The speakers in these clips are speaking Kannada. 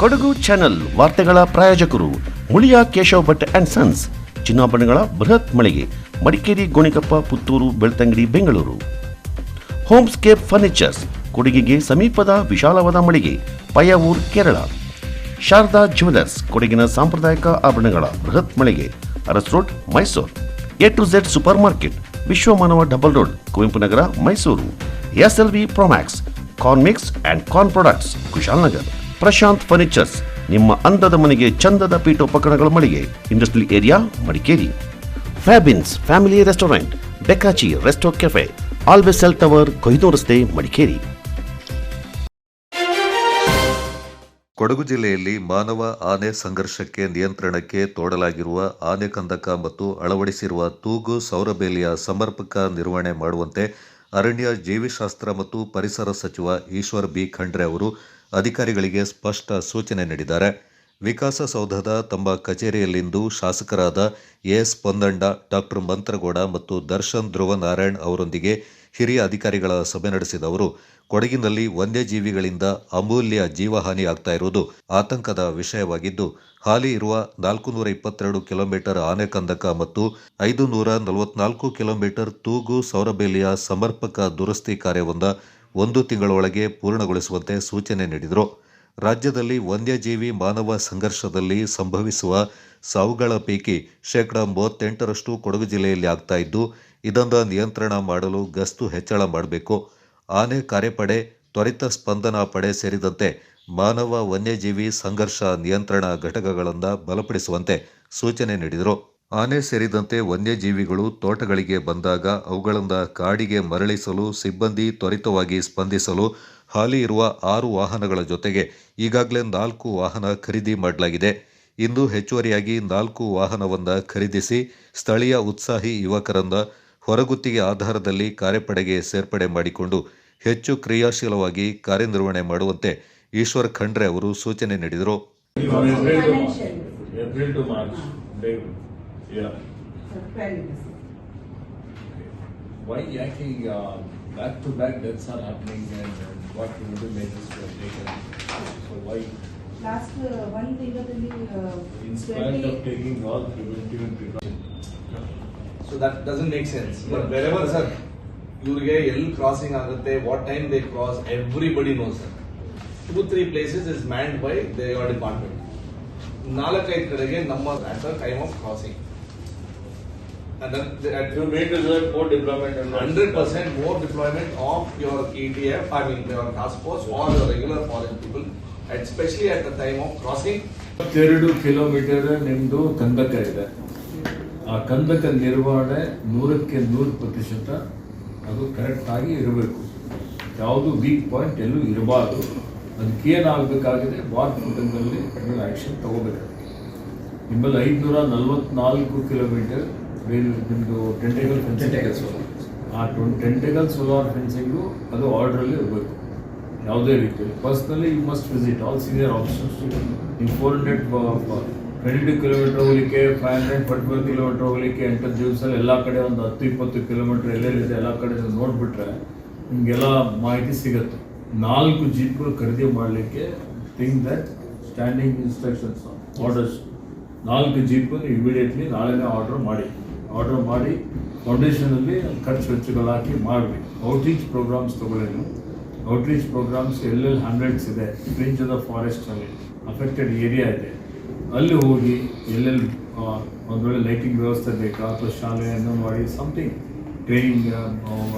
ಕೊಡಗು ಚಾನೆಲ್ ವಾರ್ತೆಗಳ ಪ್ರಾಯೋಜಕರು ಮುಳಿಯ ಕೇಶವ್ ಭಟ್ ಅಂಡ್ ಸನ್ಸ್, ಚಿನ್ನಾಭರಣಗಳ ಬೃಹತ್ ಮಳಿಗೆ, ಮಡಿಕೇರಿ, ಗೋಣಿಕೊಪ್ಪ, ಪುತ್ತೂರು, ಬೆಳ್ತಂಗಡಿ, ಬೆಂಗಳೂರು. ಹೋಮ್ಸ್ಕೇಪ್ ಫರ್ನಿಚರ್ಸ್, ಕೊಡಗಿಗೆ ಸಮೀಪದ ವಿಶಾಲವಾದ ಮಳಿಗೆ, ಪಯ್ಯಾವೂರ್, ಕೇರಳ. ಶಾರದಾ ಜ್ಯುವೆಲರ್ಸ್, ಕೊಡಗಿನ ಸಾಂಪ್ರದಾಯಿಕ ಆಭರಣಗಳ ಬೃಹತ್ ಮಳಿಗೆ, Aras road, Mysuru. A to Z supermarket, Vishwamanava double road, Kuvempu Nagar, Mysuru. SLV Promax, corn mix and corn products, Kushalnagar. Prashant furnitures, ನಿಮ್ಮ ಅಂದದ ಮನೆಗೆ ಚಂದದ ಪೀಠೋಪಕರಣಗಳ ಮಳಿಗೆ, industrial area, Madikeri. Fabins family restaurant, ಬೆಕಾಚಿ resto cafe, always cell tower, Kohinoor ರಸ್ತೆ, ಮಡಿಕೇರಿ. ಕೊಡಗು ಜಿಲ್ಲೆಯಲ್ಲಿ ಮಾನವ ಆನೆ ಸಂಘರ್ಷಕ್ಕೆ ನಿಯಂತ್ರಣಕ್ಕೆ ತೋಡಲಾಗಿರುವ ಆನೆ ಕಂದಕ ಮತ್ತು ಅಳವಡಿಸಿರುವ ತೂಗು ಸೌರಬೇಲಿಯ ಸಮರ್ಪಕ ನಿರ್ವಹಣೆ ಮಾಡುವಂತೆ ಅರಣ್ಯ, ಜೀವಿಶಾಸ್ತ್ರ ಮತ್ತು ಪರಿಸರ ಸಚಿವ ಈಶ್ವರ್ ಬಿ ಖಂಡ್ರೆ ಅವರು ಅಧಿಕಾರಿಗಳಿಗೆ ಸ್ಪಷ್ಟ ಸೂಚನೆ ನೀಡಿದ್ದಾರೆ. ವಿಕಾಸಸೌಧದ ತಮ್ಮ ಕಚೇರಿಯಲ್ಲಿಂದು ಶಾಸಕರಾದ ಎಸ್ ಪೊನ್ನಣ್ಣ, ಡಾಕ್ಟರ್ ಮಂತ್ರಗೌಡ ಮತ್ತು ದರ್ಶನ್ ಧ್ರುವನಾರಾಯಣ್ ಅವರೊಂದಿಗೆ ಹಿರಿಯ ಅಧಿಕಾರಿಗಳ ಸಭೆ ನಡೆಸಿದ ಅವರು ಕೊಡಗಿನಲ್ಲಿ ವನ್ಯಜೀವಿಗಳಿಂದ ಅಮೂಲ್ಯ ಜೀವಹಾನಿ ಆಗ್ತಾ ಇರುವುದು ಆತಂಕದ ವಿಷಯವಾಗಿದ್ದು, ಹಾಲಿ ಇರುವ 422 ಕಿಲೋಮೀಟರ್ ಆನೆ ಕಂದಕ ಮತ್ತು 544 ಕಿಲೋಮೀಟರ್ ತೂಗು ಸೌರಬೇಲಿಯ ಸಮರ್ಪಕ ದುರಸ್ತಿ ಕಾರ್ಯವನ್ನು 1 ತಿಂಗಳೊಳಗೆ ಪೂರ್ಣಗೊಳಿಸುವಂತೆ ಸೂಚನೆ ನೀಡಿದರು. ರಾಜ್ಯದಲ್ಲಿ ವನ್ಯಜೀವಿ ಮಾನವ ಸಂಘರ್ಷದಲ್ಲಿ ಸಂಭವಿಸುವ ಸಾವುಗಳ ಪೈಕಿ 38% ಕೊಡಗು ಜಿಲ್ಲೆಯಲ್ಲಿ ಆಗ್ತಾ ಇದ್ದು, ಇದನ್ನು ನಿಯಂತ್ರಣ ಮಾಡಲು ಗಸ್ತು ಹೆಚ್ಚಳ ಮಾಡಬೇಕು. ಆನೆ ಕಾರ್ಯಪಡೆ, ತ್ವರಿತ ಸ್ಪಂದನಾ ಪಡೆ ಸೇರಿದಂತೆ ಮಾನವ ವನ್ಯಜೀವಿ ಸಂಘರ್ಷ ನಿಯಂತ್ರಣ ಘಟಕಗಳನ್ನು ಬಲಪಡಿಸುವಂತೆ ಸೂಚನೆ ನೀಡಿದರು. ಆನೆ ಸೇರಿದಂತೆ ವನ್ಯಜೀವಿಗಳು ತೋಟಗಳಿಗೆ ಬಂದಾಗ ಅವುಗಳನ್ನು ಕಾಡಿಗೆ ಮರಳಿಸಲು ಸಿಬ್ಬಂದಿ ತ್ವರಿತವಾಗಿ ಸ್ಪಂದಿಸಲು ಹಾಲಿ ಇರುವ 6 ವಾಹನಗಳ ಜೊತೆಗೆ ಈಗಾಗಲೇ 4 ವಾಹನ ಖರೀದಿ ಮಾಡಲಾಗಿದೆ. ಇಂದು ಹೆಚ್ಚುವರಿಯಾಗಿ 4 ವಾಹನವನ್ನು ಖರೀದಿಸಿ ಸ್ಥಳೀಯ ಉತ್ಸಾಹಿ ಯುವಕರನ್ನು ಹೊರಗುತ್ತಿಗೆ ಆಧಾರದಲ್ಲಿ ಕಾರ್ಯಪಡೆಗೆ ಸೇರ್ಪಡೆ ಮಾಡಿಕೊಂಡು ಹೆಚ್ಚು ಕ್ರಿಯಾಶೀಲವಾಗಿ ಕಾರ್ಯನಿರ್ವಹಣೆ ಮಾಡುವಂತೆ ಈಶ್ವರ್ ಖಂಡ್ರೆ ಅವರು ಸೂಚನೆ ನೀಡಿದರು. Why yaking back-to-back deaths are happening and what measures were taken? So why? Last one week In spite of taking all preventive precautions. So that doesn't make sense. But wherever, sir, ಇವ್ರಿಗೆ ಎಲ್ಲಿ ಕ್ರಾಸಿಂಗ್ ಆಗುತ್ತೆ, what time they cross, everybody knows sir. 2-3 places is manned by your department. 4-5 ಕಡೆಗೆ ನಮ್ಮ at the time of crossing. And then You made more deployment and 100% more deployment of your ETF, I mean your task force or your regular forest people, especially at the time of crossing. 2 kilometre ನಿಮ್ದು ಕಂದಕ ಇದೆ. ಆ ಕಂದಕ ನಿರ್ವಹಣೆ 100% ಅದು ಕರೆಕ್ಟ್ ಆಗಿ ಇರಬೇಕು. ಯಾವುದು ವೀಕ್ ಪಾಯಿಂಟ್ ಎಲ್ಲೂ ಇರಬಾರ್ದು. ಅದಕ್ಕೆ ಏನಾಗಬೇಕಾಗಿದೆ, ವಾರ್ ಫುಟಿಂಗಲ್ಲಿ ನೀವು ಆ್ಯಕ್ಷನ್ ತಗೋಬೇಕಾಗಿದೆ. ನಿಮ್ಮಲ್ಲಿ 544 ಕಿಲೋಮೀಟರ್ ನಿಮ್ಮದು ಟೆಂಟೆಗಲ್ ಸೋಲಾರ್ ಫೆನ್ಸಿಂಗು ಅದು ಆರ್ಡ್ರಲ್ಲಿ ಇರಬೇಕು. ಯಾವುದೇ ರೀತಿಯಲ್ಲಿ personally you must visit all senior officers. ನೀವು 422 ಕಿಲೋಮೀಟರ್ ಹೋಗಲಿಕ್ಕೆ, 544 ಕಿಲೋಮೀಟರ್ ಹೋಗಲಿಕ್ಕೆ 8 ದಿವಸದಲ್ಲಿ ಎಲ್ಲ ಕಡೆ ಒಂದು 10-20 ಕಿಲೋಮೀಟರ್ ಎಲ್ಲೆಲ್ಲಿದೆ ಎಲ್ಲ ಕಡೆ ನೋಡಿಬಿಟ್ರೆ ನಿಮಗೆಲ್ಲ ಮಾಹಿತಿ ಸಿಗುತ್ತೆ. 4 ಜೀಪ್ಗಳು ಖರೀದಿ ಮಾಡಲಿಕ್ಕೆ think that standing instructions orders 4 ಜೀಪನ್ನು ಇಮಿಡಿಯೇಟ್ಲಿ ನಾಳೆನೇ ಆರ್ಡರ್ ಮಾಡಿ ಫೌಂಡೇಶನಲ್ಲಿ ಖರ್ಚು ವೆಚ್ಚಗಳು ಹಾಕಿ ಮಾಡಬೇಕು. ಔಟ್ರೀಚ್ ಪ್ರೋಗ್ರಾಮ್ಸ್ ತಗೊಳ್ಳಿ. ಔಟ್ರೀಚ್ ಪ್ರೋಗ್ರಾಮ್ಸ್ ಎಲ್ಲೆಲ್ಲಿ 100s ಇದೆ, ಫ್ರಿಂಜ್ ಆಫ್ ದ ಫಾರೆಸ್ಟಲ್ಲಿ ಅಫೆಕ್ಟೆಡ್ ಏರಿಯಾ ಇದೆ, ಅಲ್ಲಿ ಹೋಗಿ ಎಲ್ಲೆಲ್ಲಿ ಒಂದೊಳ್ಳೆ ಲೈಟಿಂಗ್ ವ್ಯವಸ್ಥೆ ಬೇಕಾ ಅಥವಾ ಶಾಲೆ, ಅಂಗನವಾಡಿ, ಸಮಥಿಂಗ್ ಟ್ರೈನಿಂಗ್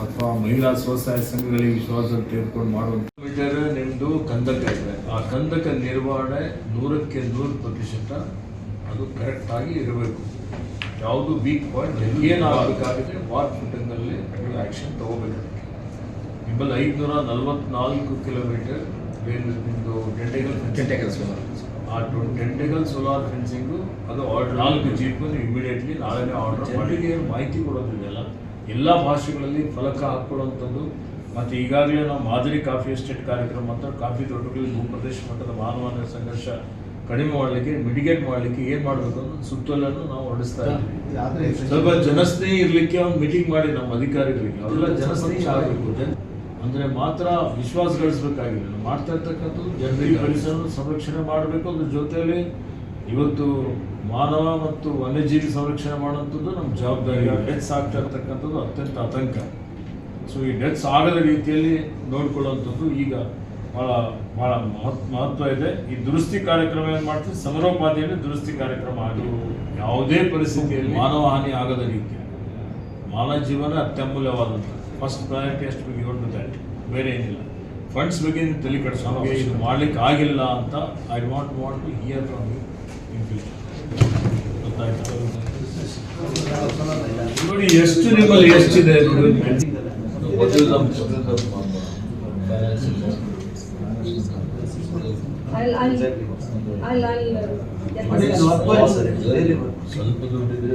ಅಥವಾ ಮಹಿಳಾ ಸ್ವಸಹಾಯ ಸಂಘಗಳಿಗೆ ವಿಶ್ವಾಸದಲ್ಲಿ ತೆಗೆದುಕೊಂಡು ಮಾಡುವಂಥ ಮೀಟರ್ ನಿಮ್ಮದು ಕಂದಕ ಇದೆ. ಆ ಕಂದಕ ನಿರ್ವಹಣೆ 100% ಅದು ಕರೆಕ್ಟಾಗಿ ಇರಬೇಕು. ಯಾವುದು ವೀಕ್ ಪಾಯಿಂಟ್ ಏನಾಗಬೇಕಾಗಿದೆ, ವಾರ್ ಫುಟಿಂಗಲ್ಲಿ ನೀವು ಆ್ಯಕ್ಷನ್ ತಗೋಬೇಕಾಗುತ್ತೆ. ನಿಮ್ಮಲ್ಲಿ 544 ಕಿಲೋಮೀಟರ್ ನಿಮ್ಮದು ಟೆಂಟೆಗಲ್ ಸೋಲಾರ್ ಫೆನ್ಸಿಂಗು ಅದು ಆರ್ಡರ್ 4 ಜೀಪನ್ನು ಇಮಿಡಿಯೇಟ್ಲಿ ನಾಳೆನೇ ಆರ್ಡರ್ ಮಾಡಿ ಮಾಹಿತಿ ಕೊಡೋದಿದೆಯಲ್ಲ ಎಲ್ಲ ಭಾಷೆಗಳಲ್ಲಿ ಫಲಕ ಹಾಕ್ಕೊಳ್ಳುವಂಥದ್ದು. ಮತ್ತು ಈಗಾಗಲೇ ನಾವು ಮಾದರಿ ಕಾಫಿ ಎಸ್ಟೇಟ್ ಕಾರ್ಯಕ್ರಮ ಅಂತ ಕಾಫಿ ತೋಟಗಳಲ್ಲಿ ಭೂಪ್ರದೇಶ ಮಟ್ಟದ ಮಾನವ ಸಂಘರ್ಷ ಕಡಿಮೆ ಮಾಡಲಿಕ್ಕೆ, ಮಿಟಿಗೇಟ್ ಮಾಡಲಿಕ್ಕೆ ಏನು ಮಾಡಬೇಕು ಅನ್ನೋ ಸುತ್ತೋಲೆಯನ್ನು ನಾವು ಹೊರಡಿಸ್ತಾ ಇದ್ದೀವಿ. ಸ್ವಲ್ಪ ಜನಸ್ನೇಹಿ ಇರಲಿಕ್ಕೆ ಒಂದು ಮೀಟಿಂಗ್ ಮಾಡಿ ನಮ್ಮ ಅಧಿಕಾರಿಗಳಿಗೆ ಅವರೆಲ್ಲ ಜನಸ್ನೇಹಿ ಆಗಬೇಕು. ಅಂದರೆ ಮಾತ್ರ ವಿಶ್ವಾಸ ಗಳಿಸಬೇಕಾಗಿಲ್ಲ. ನಾವು ಮಾಡ್ತಾ ಇರ್ತಕ್ಕಂಥದ್ದು ಜನರಿಗೆ ಪರಿಸರ ಸಂರಕ್ಷಣೆ ಮಾಡಬೇಕು. ಅದ್ರ ಜೊತೆಯಲ್ಲಿ ಇವತ್ತು ಮಾನವ ಮತ್ತು ವನ್ಯಜೀವಿ ಸಂರಕ್ಷಣೆ ಮಾಡುವಂಥದ್ದು ನಮ್ಮ ಜವಾಬ್ದಾರಿ. ಡೆತ್ಸ್ ಆಗ್ತಾ ಇರ್ತಕ್ಕಂಥದ್ದು ಅತ್ಯಂತ ಆತಂಕ. ಸೊ ಈ ಡೆತ್ಸ್ ಆಗದ ರೀತಿಯಲ್ಲಿ ನೋಡ್ಕೊಳ್ಳುವಂಥದ್ದು ಈಗ ಭಾಳ ಭಾಳ ಮಹತ್ವ ಇದೆ. ಈ ದುರಸ್ತಿ ಕಾರ್ಯಕ್ರಮ ಏನು ಮಾಡ್ತೀವಿ, ಸಮರೋಪಾದಿಯಲ್ಲಿ ದುರಸ್ತಿ ಕಾರ್ಯಕ್ರಮ ಆಗಿ ಯಾವುದೇ ಪರಿಸ್ಥಿತಿಯಲ್ಲಿ ಮಾನವ ಹಾನಿ ಆಗದ ರೀತಿಯಲ್ಲಿ ಮಾನವ ಜೀವನ ಅತ್ಯಮೂಲ್ಯವಾದಂಥ ಫಸ್ಟ್ ಪ್ರಯಾರಿಟಿ ಅಷ್ಟು ಬಗ್ಗೆ ಹೊರಟು ಬೇರೆ ಏನಿಲ್ಲ. ಫಂಡ್ಸ್ ಬಗ್ಗೆ ತಲೆ ಕೆಡಿಸೋ ಇದು ಮಾಡ್ಲಿಕ್ಕೆ ಆಗಿಲ್ಲ ಅಂತ I want to hear from you in future. ಗೊತ್ತಾಯ್ತು ನೋಡಿ ಎಷ್ಟು ನಿಮ್ಮಲ್ಲಿ ಎಷ್ಟಿದೆ. ಸ್ವಲ್ಪ ದುಡ್ಡಿದ್ರೆ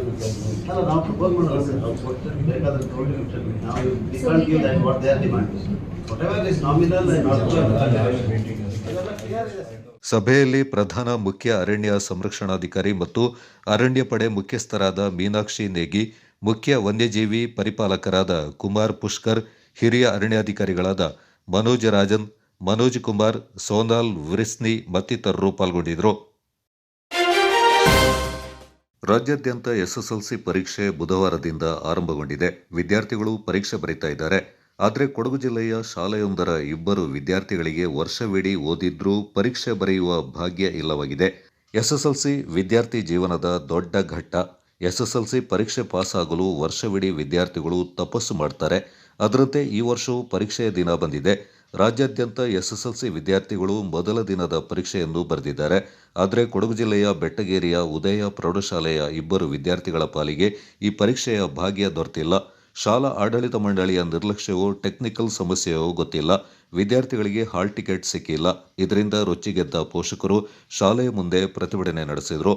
ಸಭೆಯಲ್ಲಿ ಪ್ರಧಾನ ಮುಖ್ಯ ಅರಣ್ಯ ಸಂರಕ್ಷಣಾಧಿಕಾರಿ ಮತ್ತು ಅರಣ್ಯ ಪಡೆ ಮುಖ್ಯಸ್ಥರಾದ ಮೀನಾಕ್ಷಿ ನೇಗಿ, ಮುಖ್ಯ ವನ್ಯಜೀವಿ ಪರಿಪಾಲಕರಾದ ಕುಮಾರ್ ಪುಷ್ಕರ್, ಹಿರಿಯ ಅರಣ್ಯಾಧಿಕಾರಿಗಳಾದ ಮನೋಜ್ ರಾಜನ್, ಮನೋಜ್ ಕುಮಾರ್, ಸೋನಾಲ್ ವಿರಿಸ್ನಿ ಮತ್ತಿತರರು ಪಾಲ್ಗೊಂಡಿದ್ದರು. ರಾಜ್ಯಾದ್ಯಂತ ಎಸ್ಎಸ್ಎಲ್ಸಿ ಪರೀಕ್ಷೆ ಬುಧವಾರದಿಂದ ಆರಂಭಗೊಂಡಿದೆ. ವಿದ್ಯಾರ್ಥಿಗಳು ಪರೀಕ್ಷೆ ಬರೀತಾ ಇದ್ದಾರೆ. ಆದರೆ ಕೊಡಗು ಜಿಲ್ಲೆಯ ಶಾಲೆಯೊಂದರ 2 ವಿದ್ಯಾರ್ಥಿಗಳಿಗೆ ವರ್ಷವಿಡೀ ಓದಿದ್ರೂ ಪರೀಕ್ಷೆ ಬರೆಯುವ ಭಾಗ್ಯ ಇಲ್ಲವಾಗಿದೆ. ಎಸ್ಎಸ್ಎಲ್ಸಿ ವಿದ್ಯಾರ್ಥಿ ಜೀವನದ ದೊಡ್ಡ ಘಟ್ಟ. ಎಸ್ಎಸ್ಎಲ್ಸಿ ಪರೀಕ್ಷೆ ಪಾಸ್ ಆಗಲು ವರ್ಷವಿಡೀ ವಿದ್ಯಾರ್ಥಿಗಳು ತಪಸ್ಸು ಮಾಡ್ತಾರೆ. ಅದರಂತೆ ಈ ವರ್ಷವೂ ಪರೀಕ್ಷೆಯ ದಿನ ಬಂದಿದೆ. ರಾಜ್ಯಾದ್ಯಂತ ಎಸ್ಎಸ್ಎಲ್ಸಿ ವಿದ್ಯಾರ್ಥಿಗಳು ಮೊದಲ ದಿನದ ಪರೀಕ್ಷೆಯನ್ನು ಬರೆದಿದ್ದಾರೆ. ಆದರೆ ಕೊಡಗು ಜಿಲ್ಲೆಯ ಬೆಟ್ಟಗೇರಿಯ ಉದಯ ಪ್ರೌಢಶಾಲೆಯ 2 ವಿದ್ಯಾರ್ಥಿಗಳ ಪಾಲಿಗೆ ಈ ಪರೀಕ್ಷೆಯ ಭಾಗ್ಯ ದೊರೆತಿಲ್ಲ. ಶಾಲಾ ಆಡಳಿತ ಮಂಡಳಿಯ ನಿರ್ಲಕ್ಷ್ಯವೋ ಟೆಕ್ನಿಕಲ್ ಸಮಸ್ಯೆಯೋ ಗೊತ್ತಿಲ್ಲ. ವಿದ್ಯಾರ್ಥಿಗಳಿಗೆ ಹಾಲ್ ಟಿಕೆಟ್ ಸಿಕ್ಕಿಲ್ಲ. ಇದರಿಂದ ರೊಚ್ಚಿಗೆದ್ದ ಪೋಷಕರು ಶಾಲೆಯ ಮುಂದೆ ಪ್ರತಿಭಟನೆ ನಡೆಸಿದರು.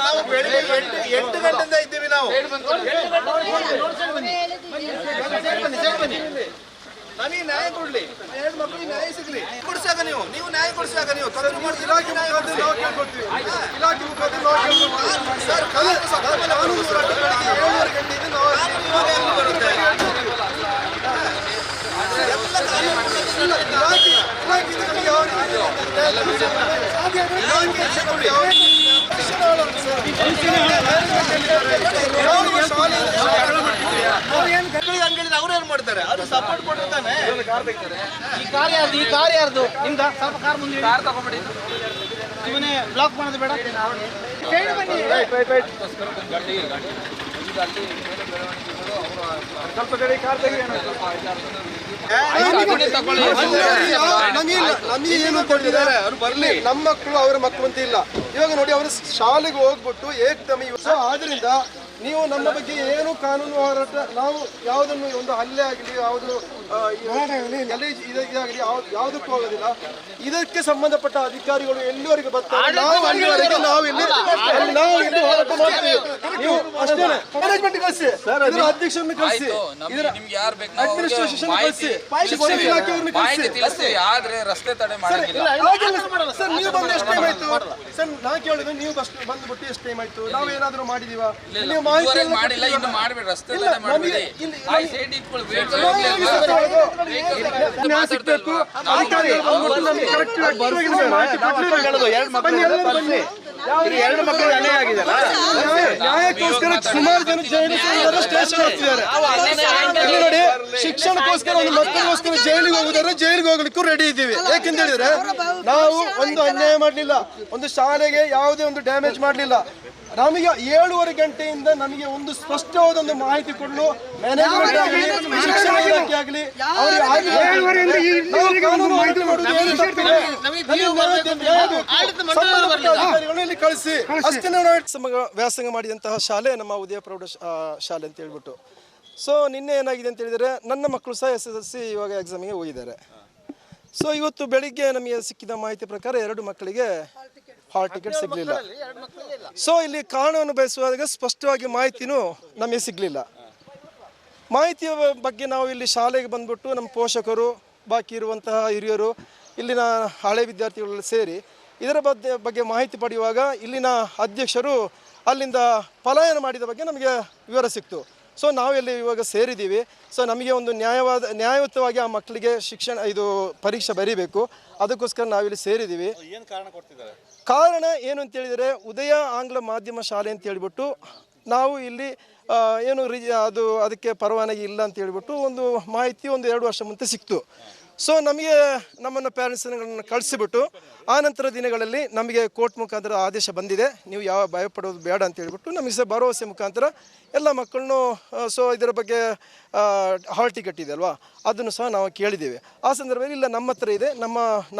ನಾವು ಬೆಳಿಗ್ಗೆ 8 ಗಂಟೆಯಿಂದ ಇದ್ದೀವಿ. ನಾವು ನನಗೆ ನ್ಯಾಯ ಕೊಡ್ಲಿ, 2 ಮಕ್ಕಳಿಗೆ ನ್ಯಾಯ ಸಿಗ್ಲಿ, ಕೊಡ್ಸಾಗ ನೀವು ನ್ಯಾಯ ಕೊಡ್ಸಾಗ ನೀವು ತೊಂದರೆ ಮಾಡ್ತೀವಿ. ಇಲಾಖೆ ಮುಖಾಂತರ ನಾವು ಕೇಳ್ಕೊಡ್ತೀವಿ. ಇಲಾಖೆ ಮುಖಾಂತರ ನಾವು ಕೇಳ್ಕೊಡ್ತೀವಿ. ಸರ್ ಕಾನೂನು ಹೋರಾಟ ಬೆಳಿಗ್ಗೆ 7:30 ಗಂಟೆಯಿಂದ ನಾವು ಬರುತ್ತೆ. ಅವ್ರೇನ್ ಮಾಡ್ತಾರೆ, ಅದು ಸಪೋರ್ಟ್ ಕೊಟ್ಟಿರ್ತಾನೆ. ಈ ಕಾರ್ ಯಾರ್ದು ನಿಮ್ದ? ಸ್ವಲ್ಪ ಕಾರ್ ಮುಂದೆ ಕಾರ್ ತಗೊಂಡ್ಬಿಡಿ. ಇವನೇ ಬ್ಲಾಕ್ ಮಾಡೋದು ಬೇಡ. ಸ್ವಲ್ಪ ಕಡೆ ಕಾರ್ ತೆಗಿ. ನಮಗೆ ಏನು ಕೊಟ್ಟಿದ್ದಾರೆ, ಅವ್ರು ಬರ್ಲಿ. ನಮ್ಮ ಮಕ್ಕಳು ಅವರ ಮಕ್ಕಳು ಅಂತ ಇಲ್ಲ. ಇವಾಗ ನೋಡಿ, ಅವರು ಶಾಲೆಗೆ ಹೋಗ್ಬಿಟ್ಟು ಏಕ್ದಮಿ. ಆದ್ರಿಂದ ನೀವು ನಮ್ಮ ಬಗ್ಗೆ ಏನು ಕಾನೂನು ಹೋರಾಟ, ನಾವು ಯಾವುದನ್ನು ಒಂದು ಹಲ್ಲೆ ಆಗಲಿ ಯಾವುದು ಇದಾಗಲಿ ಯಾವುದಕ್ಕೂ ಹೋಗೋದಿಲ್ಲ. ಇದಕ್ಕೆ ಸಂಬಂಧಪಟ್ಟ ಅಧಿಕಾರಿಗಳು ಎಲ್ಲಿವರೆಗೆ ಬರ್ತಾರೆ ನಾವು ಅಲ್ಲಿವರೆಗೆ ನಾವು ಇಲ್ಲಿ ಹೋರಾಟ ಮಾಡ್ತೀವಿ. ನೀವು ಅಷ್ಟೇ ಮ್ಯಾನೇಜ್ಮೆಂಟ್ ಕಳಿಸಿ, ಇದರ ಅಧ್ಯಕ್ಷರನ್ನು ಕಳಿಸಿ, ಇದರ ಅಡ್ಮಿನಿಸ್ಟ್ರೇಷನ್ ಕಳಿಸಿ, ಶಿಕ್ಷಣ ಇಲಾಖೆಯವ್ರನ್ನ ಕಳಿಸಿ. ಸರ್ ನೀವು ಬಂದು ಎಷ್ಟು ಟೈಮ್ ಆಯ್ತು? ಸರ್ ನಾ ಕೇಳಿದ್ರೆ ನೀವು ಬಂದ್ಬಿಟ್ಟು ಎಷ್ಟು ಟೈಮ್ ಆಯ್ತು? ನಾವೇನಾದ್ರೂ ಮಾಡಿದೀವಾ? ನೀವು ಮಾಹಿತಿ ಮಾಡಿಲ್ಲ, ಇನ್ನು ಮಾಡಬೇಡಿ. ರಸ್ತೆ ನ್ಯಾಯಕ್ಕೋಸ್ಕರ ಸುಮಾರು ಜನ ಸ್ಟೇಷನ್ ಹೋಗ್ತಿದ್ದಾರೆ. ನೋಡಿ, ಶಿಕ್ಷಣಕ್ಕೋಸ್ಕರ ಒಂದು ಮಕ್ಕಳಿಗೋಸ್ಕರ ಜೈಲಿಗೆ ಹೋಗುದಾರೆ, ಜೈಲಿಗೆ ಹೋಗ್ಲಿಕ್ಕೂ ರೆಡಿ ಇದ್ದೀವಿ. ಯಾಕೆಂತ ಹೇಳಿದ್ರೆ ನಾವು ಒಂದು ಅನ್ಯಾಯ ಮಾಡಲಿಲ್ಲ, ಒಂದು ಶಾಲೆಗೆ ಯಾವುದೇ ಒಂದು ಡ್ಯಾಮೇಜ್ ಮಾಡಲಿಲ್ಲ. ನಮಗೆ 7:30 ಗಂಟೆಯಿಂದ ನಮಗೆ ಒಂದು ಸ್ಪಷ್ಟವಾದ ಒಂದು ಮಾಹಿತಿ ಕೊಡಲು ಮ್ಯಾನೇಜ್ಮೆಂಟ್ ಆಗಲಿ ಶಿಕ್ಷಣ ಇಲಾಖೆ ಆಗಲಿ ಅಧಿಕಾರಿಗಳನ್ನ ಕಳಿಸಿ ಅಷ್ಟೇ. ವ್ಯಾಸಂಗ ಮಾಡಿದಂತಹ ಶಾಲೆ ನಮ್ಮ ಉದಯ ಪ್ರೌಢ ಶಾಲೆ ಅಂತ ಹೇಳ್ಬಿಟ್ಟು. ಸೊ ನಿನ್ನೆ ಏನಾಗಿದೆ ಅಂತ ಹೇಳಿದರೆ, ನನ್ನ ಮಕ್ಕಳು ಸಹ SSLC ಇವಾಗ ಎಕ್ಸಾಮಿಗೆ ಹೋಗಿದ್ದಾರೆ. ಸೊ ಇವತ್ತು ಬೆಳಿಗ್ಗೆ ನಮಗೆ ಸಿಕ್ಕಿದ ಮಾಹಿತಿ ಪ್ರಕಾರ 2 ಮಕ್ಕಳಿಗೆ ಹಾಲ್ ಟಿಕೆಟ್ ಸಿಗಲಿಲ್ಲ. ಸೊ ಇಲ್ಲಿ ಕಾರಣವನ್ನು ಬಯಸುವಾಗ ಸ್ಪಷ್ಟವಾಗಿ ಮಾಹಿತಿನೂ ನಮಗೆ ಸಿಗಲಿಲ್ಲ. ಮಾಹಿತಿಯ ಬಗ್ಗೆ ನಾವು ಇಲ್ಲಿ ಶಾಲೆಗೆ ಬಂದ್ಬಿಟ್ಟು ನಮ್ಮ ಪೋಷಕರು, ಬಾಕಿ ಇರುವಂತಹ ಹಿರಿಯರು, ಇಲ್ಲಿನ ಹಳೆ ವಿದ್ಯಾರ್ಥಿಗಳೆಲ್ಲ ಸೇರಿ ಇದರ ಬಗ್ಗೆ ಮಾಹಿತಿ ಪಡೆಯುವಾಗ ಇಲ್ಲಿನ ಅಧ್ಯಕ್ಷರು ಅಲ್ಲಿಂದ ಪಲಾಯನ ಮಾಡಿದ ಬಗ್ಗೆ ನಮಗೆ ವಿವರ ಸಿಕ್ತು. ಸೊ ನಾವೆಲ್ಲಿ ಇವಾಗ ಸೇರಿದ್ದೀವಿ. ಸೊ ನಮಗೆ ಒಂದು ನ್ಯಾಯಯುತವಾಗಿ ಆ ಮಕ್ಕಳಿಗೆ ಶಿಕ್ಷಣ ಇದು ಪರೀಕ್ಷೆ ಬರೀಬೇಕು, ಅದಕ್ಕೋಸ್ಕರ ನಾವಿಲ್ಲಿ ಸೇರಿದ್ದೀವಿ. ಏನು ಕಾರಣ ಕೊಡ್ತಿದ್ದಾರೆ? ಕಾರಣ ಏನು ಅಂತೇಳಿದರೆ ಉದಯ ಆಂಗ್ಲ ಮಾಧ್ಯಮ ಶಾಲೆ ಅಂತ ಹೇಳ್ಬಿಟ್ಟು ನಾವು ಇಲ್ಲಿ ಅದಕ್ಕೆ ಪರವಾನಗಿ ಇಲ್ಲ ಅಂತ ಹೇಳ್ಬಿಟ್ಟು ಒಂದು ಮಾಹಿತಿ 1-2 ವರ್ಷ ಮುಂಚೆ ಸಿಕ್ತು. ಸೊ ನಮಗೆ ನಮ್ಮನ್ನು ಪೇರೆಂಟ್ಸ್ಗಳನ್ನು ಕಳಿಸಿಬಿಟ್ಟು ಆ ನಂತರ ದಿನಗಳಲ್ಲಿ ನಮಗೆ ಕೋರ್ಟ್ ಮುಖಾಂತರ ಆದೇಶ ಬಂದಿದೆ, ನೀವು ಯಾವ ಭಯಪಡೋದು ಬೇಡ ಅಂತ ಹೇಳ್ಬಿಟ್ಟು ನಮಗೆ ಸಹ ಭರವಸೆ ಮುಖಾಂತರ ಎಲ್ಲ ಮಕ್ಕಳನ್ನು ಸೊ ಇದರ ಬಗ್ಗೆ ಹಾಲ್ ಟಿಕೆಟ್ ಇದೆ ಅಲ್ವಾ, ಅದನ್ನು ಸಹ ನಾವು ಕೇಳಿದ್ದೇವೆ. ಆ ಸಂದರ್ಭದಲ್ಲಿ ಇಲ್ಲ ನಮ್ಮ ಹತ್ರ ಇದೆ,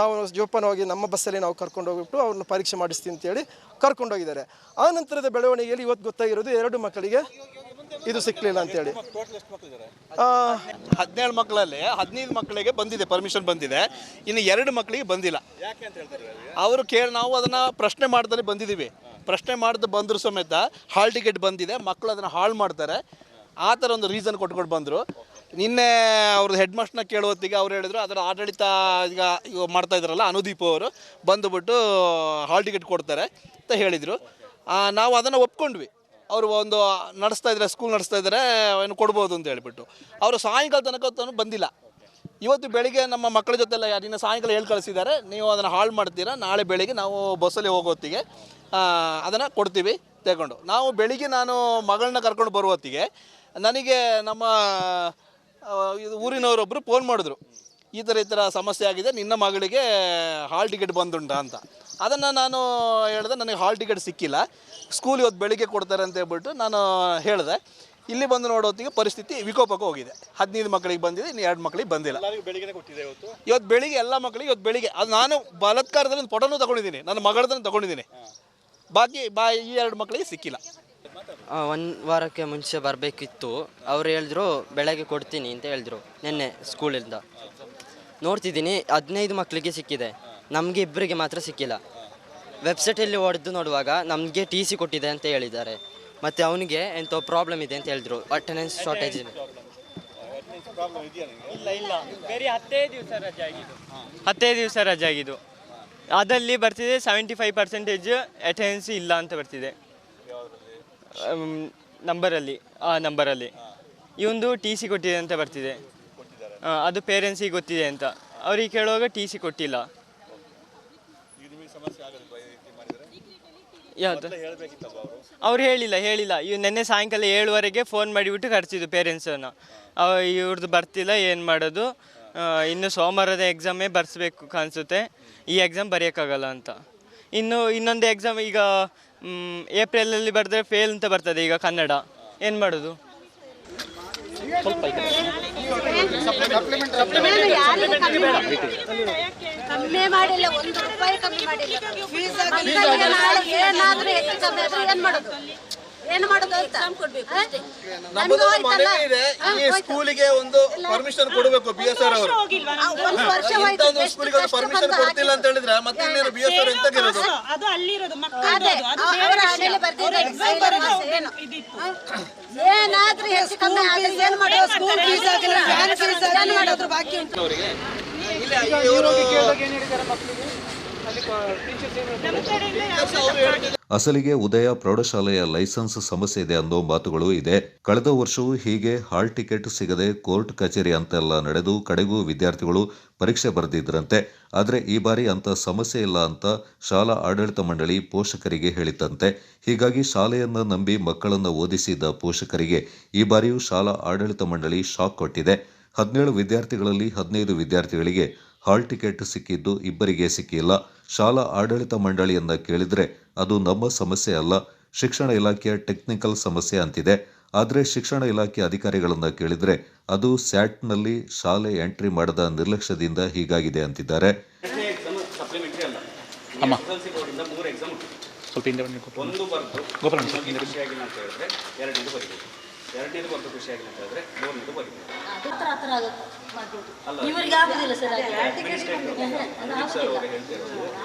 ನಾವು ಜೋಪಾನವಾಗಿ ನಮ್ಮ ಬಸ್ಸಲ್ಲಿ ನಾವು ಕರ್ಕೊಂಡು ಹೋಗ್ಬಿಟ್ಟು ಅವ್ರನ್ನ ಪರೀಕ್ಷೆ ಮಾಡಿಸ್ತೀವಿ ಅಂತೇಳಿ ಕರ್ಕೊಂಡೋಗಿದ್ದಾರೆ. ಆ ನಂತರದ ಬೆಳವಣಿಗೆಯಲ್ಲಿ ಇವತ್ತು ಗೊತ್ತಾಗಿರೋದು 2 ಮಕ್ಕಳಿಗೆ ಇದು ಸಿಕ್ಕಲಿಲ್ಲ ಅಂತೇಳಿ. 17 ಮಕ್ಕಳಲ್ಲಿ 15 ಮಕ್ಕಳಿಗೆ ಬಂದಿದೆ, ಪರ್ಮಿಷನ್ ಬಂದಿದೆ, ಇನ್ನು 2 ಮಕ್ಕಳಿಗೆ ಬಂದಿಲ್ಲ. ಯಾಕೆ ಅಂತ ಹೇಳ್ತಾರೆ ಅವರು ನಾವು ಅದನ್ನು ಪ್ರಶ್ನೆ ಮಾಡ್ತಾರೆ ಬಂದಿದ್ದೀವಿ. ಪ್ರಶ್ನೆ ಮಾಡಿದ ಬಂದರೂ ಸಮೇತ ಹಾಲ್ ಟಿಕೆಟ್ ಬಂದಿದೆ, ಮಕ್ಕಳು ಅದನ್ನು ಹಾಳು ಮಾಡ್ತಾರೆ, ಆ ಥರ ಒಂದು ರೀಸನ್ ಕೊಟ್ಕೊಂಡು ಬಂದರು. ನಿನ್ನೆ ಅವ್ರದ್ದು ಹೆಡ್ ಮಾಸ್ಟರ್ನ ಕೇಳೋ ಹೊತ್ತಿಗೆ ಅವ್ರು ಹೇಳಿದ್ರು ಅದರ ಆಡಳಿತ ಈಗ ಮಾಡ್ತಾ ಇದ್ರಲ್ಲ ಅನುದೀಪ್ ಅವರು ಬಂದುಬಿಟ್ಟು ಹಾಲ್ ಟಿಕೆಟ್ ಕೊಡ್ತಾರೆ ಅಂತ ಹೇಳಿದರು. ನಾವು ಅದನ್ನು ಒಪ್ಕೊಂಡ್ವಿ. ಅವರು ಒಂದು ಸ್ಕೂಲ್ ನಡೆಸ್ತಾ ಇದ್ದಾರೆ, ಏನು ಕೊಡ್ಬೋದು ಅಂತ ಹೇಳಿಬಿಟ್ಟು ಅವರು ಸಾಯಂಕಾಲ ತನಕ ಬಂದಿಲ್ಲ. ಇವತ್ತು ಬೆಳಿಗ್ಗೆ ನಮ್ಮ ಮಕ್ಕಳ ಜೊತೆಲ್ಲ ನಿನ್ನ ಸಾಯಂಕಾಲ ಹೇಳಿ ಕಳಿಸಿದ್ದಾರೆ, ನೀವು ಅದನ್ನು ಹಾಳು ಮಾಡ್ತೀರಾ, ನಾಳೆ ಬೆಳಿಗ್ಗೆ ನಾವು ಬಸ್ಸಲ್ಲಿ ಹೋಗೋತ್ತಿಗೆ ಅದನ್ನು ಕೊಡ್ತೀವಿ ತಗೊಂಡು. ನಾವು ಬೆಳಿಗ್ಗೆ ನಾನು ಮಗಳನ್ನ ಕರ್ಕೊಂಡು ಬರೋ ಹೊತ್ತಿಗೆ ನನಗೆ ನಮ್ಮ ಊರಿನವರೊಬ್ಬರು ಫೋನ್ ಮಾಡಿದ್ರು, ಈ ಥರ ಸಮಸ್ಯೆ ಆಗಿದೆ, ನಿನ್ನ ಮಗಳಿಗೆ ಹಾಲ್ ಟಿಕೆಟ್ ಬಂದುಂಟ ಅಂತ. ಅದನ್ನು ನಾನು ಹೇಳಿದೆ, ನನಗೆ ಹಾಲ್ ಟಿಕೆಟ್ ಸಿಕ್ಕಿಲ್ಲ, ಸ್ಕೂಲ್ ಇವತ್ತು ಬೆಳಿಗ್ಗೆ ಕೊಡ್ತಾರೆ ಅಂತ ಹೇಳ್ಬಿಟ್ಟು ನಾನು ಹೇಳಿದೆ. ಇಲ್ಲಿ ಬಂದು ನೋಡೋತ್ತಿಗೆ ಪರಿಸ್ಥಿತಿ ವಿಕೋಪಕ್ಕೆ ಹೋಗಿದೆ. 15 ಮಕ್ಕಳಿಗೆ ಬಂದಿದೆ, ಇನ್ನು 2 ಮಕ್ಕಳಿಗೆ ಬಂದಿಲ್ಲ. ಇವತ್ತು ಬೆಳಿಗ್ಗೆ ಎಲ್ಲ ಮಕ್ಕಳಿಗೆ ಇವತ್ತು ಬೆಳಿಗ್ಗೆ ಅದು ನಾನು ಬಲಾತ್ಕಾರದಲ್ಲಿ ಒಂದು ಫೋಟೋನೂ ತೊಗೊಂಡಿದ್ದೀನಿ, ನನ್ನ ಮಗಳದನ್ನು ತೊಗೊಂಡಿದ್ದೀನಿ. ಬಾಕಿ ಈ 2 ಮಕ್ಕಳಿಗೆ ಸಿಕ್ಕಿಲ್ಲ. 1 ವಾರಕ್ಕೆ ಮುಂಚೆ ಬರಬೇಕಿತ್ತು, ಅವ್ರು ಹೇಳಿದ್ರು ಬೆಳಗ್ಗೆ ಕೊಡ್ತೀನಿ ಅಂತ ಹೇಳಿದ್ರು. ನಿನ್ನೆ ಸ್ಕೂಲಿಂದ ನೋಡ್ತಿದ್ದೀನಿ 15 ಮಕ್ಕಳಿಗೆ ಸಿಕ್ಕಿದೆ, ನಮಗೆ 2ರಿಗೆ ಮಾತ್ರ ಸಿಕ್ಕಿಲ್ಲ. ವೆಬ್ಸೈಟಲ್ಲಿ ಹೊಡೆದು ನೋಡುವಾಗ ನಮಗೆ ಟಿ ಸಿ ಕೊಟ್ಟಿದೆ ಅಂತ ಹೇಳಿದ್ದಾರೆ, ಮತ್ತು ಅವನಿಗೆ ಎಂಥ ಪ್ರಾಬ್ಲಮ್ ಇದೆ ಅಂತ ಹೇಳಿದ್ರು, ಅಟೆಂಡೆನ್ಸ್ ಶಾರ್ಟೇಜ್ ಇದೆ. ಇಲ್ಲ ಬೇರೆ 10 ದಿವಸ ರಜೆ ಆಗಿದ್ದು ಅದಲ್ಲಿ ಬರ್ತಿದೆ 75% ಅಟೆಂಡೆನ್ಸ್ ಇಲ್ಲ ಅಂತ ಬರ್ತಿದೆ ನಂಬರಲ್ಲಿ. ಆ ನಂಬರಲ್ಲಿ ಇವೊಂದು ಟಿ ಸಿ ಕೊಟ್ಟಿದೆ ಅಂತ ಬರ್ತಿದೆ, ಅದು ಪೇರೆಂಟ್ಸಿಗೆ ಗೊತ್ತಿದೆ ಅಂತ. ಅವ್ರಿಗೆ ಕೇಳುವಾಗ ಟಿ ಸಿ ಕೊಟ್ಟಿಲ್ಲ. ಯಾವುದು ಅವ್ರು ಹೇಳಿಲ್ಲ. ಇವ್ ನೆನ್ನೆ ಸಾಯಂಕಾಲ 7ವರೆಗೆ ಫೋನ್ ಮಾಡಿಬಿಟ್ಟು ಕರೆಸಿದ್ದು ಪೇರೆಂಟ್ಸನ್ನು. ಇವ್ರದ್ದು ಬರ್ತಿಲ್ಲ, ಏನು ಮಾಡೋದು, ಇನ್ನು ಸೋಮವಾರದ ಎಕ್ಸಾಮೇ ಬರ್ಸ್ಬೇಕು ಕಾಣಿಸುತ್ತೆ, ಈ ಎಕ್ಸಾಮ್ ಬರೆಯೋಕ್ಕಾಗಲ್ಲ ಅಂತ. ಇನ್ನೊಂದು ಎಕ್ಸಾಮ್ ಈಗ ಏಪ್ರಿಲಲ್ಲಿ ಬರೆದ್ರೆ ಫೇಲ್ ಅಂತ ಬರ್ತದೆ ಈಗ ಕನ್ನಡ, ಏನು ಮಾಡೋದು? ಕಮ್ಮಿ ಮಾಡಿಲ್ಲ, 1 ರೂಪಾಯಿ ಕಮ್ಮಿ ಮಾಡಿಲ್ಲ. ಏನಾದ್ರೂ ಹೆಚ್ಚು ಕಮ್ಮಿ ಆದ್ರೆ ಏನು ಮಾಡೋದು ಅಂತ ನಮ್ಮದು ಮನವಿ ಇದೆ, ಈ ಸ್ಕೂಲಿಗೆ ಒಂದು ಪರ್ಮಿಷನ್ ಕೊಡಬೇಕು. BSR ಅವರು ಸ್ಕೂಲಿಗೆ ಒಂದು ಪರ್ಮಿಷನ್ ಕೊಡ್ತಿಲ್ಲ ಅಂತ ಹೇಳಿದ್ರೆ ಮತ್ತೆ ಇನ್ನೇನು BSR ಎಂತ ಗಿರೋದು? ಅದು ಅಲ್ಲಿರೋದು ಏನಾದ್ರೂ ಹೆಚ್ಚು ಕಮ್ಮಿ ಆದ್ರೆ ಏನು ಮಾಡೋದು? ಸ್ಕೂಲ್ ಫೀಸ್ ಆಗಿಲ್ಲ, ವ್ಯಾನ್ ಫೀಸ್ ಆಗಿಲ್ಲ, ಮಾಡೋದು ಬಾಕಿ ಉಂಟು. ಅಸಲಿಗೆ ಉದಯ ಪ್ರೌಢಶಾಲೆಯ ಲೈಸೆನ್ಸ್ ಸಮಸ್ಯೆ ಇದೆ ಅನ್ನೋ ಮಾತುಗಳು ಇದೆ. ಕಳೆದ ವರ್ಷವೂ ಹೀಗೆ ಹಾಲ್ ಟಿಕೆಟ್ ಸಿಗದೆ ಕೋರ್ಟ್ ಕಚೇರಿ ಅಂತೆಲ್ಲ ನಡೆದು ಕಡೆಗೂ ವಿದ್ಯಾರ್ಥಿಗಳು ಪರೀಕ್ಷೆ ಬರೆದಿದ್ರಂತೆ. ಆದರೆ ಈ ಬಾರಿ ಅಂತ ಸಮಸ್ಯೆ ಇಲ್ಲ ಅಂತ ಶಾಲಾ ಆಡಳಿತ ಮಂಡಳಿ ಪೋಷಕರಿಗೆ ಹೇಳಿತಂತೆ. ಹೀಗಾಗಿ ಶಾಲೆಯನ್ನ ನಂಬಿ ಮಕ್ಕಳನ್ನು ಓದಿಸಿದ್ದ ಪೋಷಕರಿಗೆ ಈ ಬಾರಿಯೂ ಶಾಲಾ ಆಡಳಿತ ಮಂಡಳಿ ಶಾಕ್ ಕೊಟ್ಟಿದೆ. 17 ವಿದ್ಯಾರ್ಥಿಗಳಲ್ಲಿ 15 ವಿದ್ಯಾರ್ಥಿಗಳಿಗೆ ಹಾಲ್ ಟಿಕೆಟ್ ಸಿಕ್ಕಿದ್ದು 2ರಿಗೆ ಸಿಕ್ಕಿಲ್ಲ. ಶಾಲಾ ಆಡಳಿತ ಮಂಡಳಿಯನ್ನ ಕೇಳಿದ್ರೆ ಅದು ನಮ್ಮ ಸಮಸ್ಯೆ ಅಲ್ಲ, ಶಿಕ್ಷಣ ಇಲಾಖೆಯ ಟೆಕ್ನಿಕಲ್ ಸಮಸ್ಯೆ ಅಂತಿದೆ. ಆದರೆ ಶಿಕ್ಷಣ ಇಲಾಖೆ ಅಧಿಕಾರಿಗಳನ್ನ ಕೇಳಿದ್ರೆ ಅದು ಸ್ಯಾಟ್ನಲ್ಲಿ ಶಾಲೆ ಎಂಟ್ರಿ ಮಾಡದ ನಿರ್ಲಕ್ಷ್ಯದಿಂದ ಹೀಗಾಗಿದೆ ಅಂತಿದ್ದಾರೆ. ಇವರಿಗೆ ಆಗುದಿಲ್ಲ ಸರ್,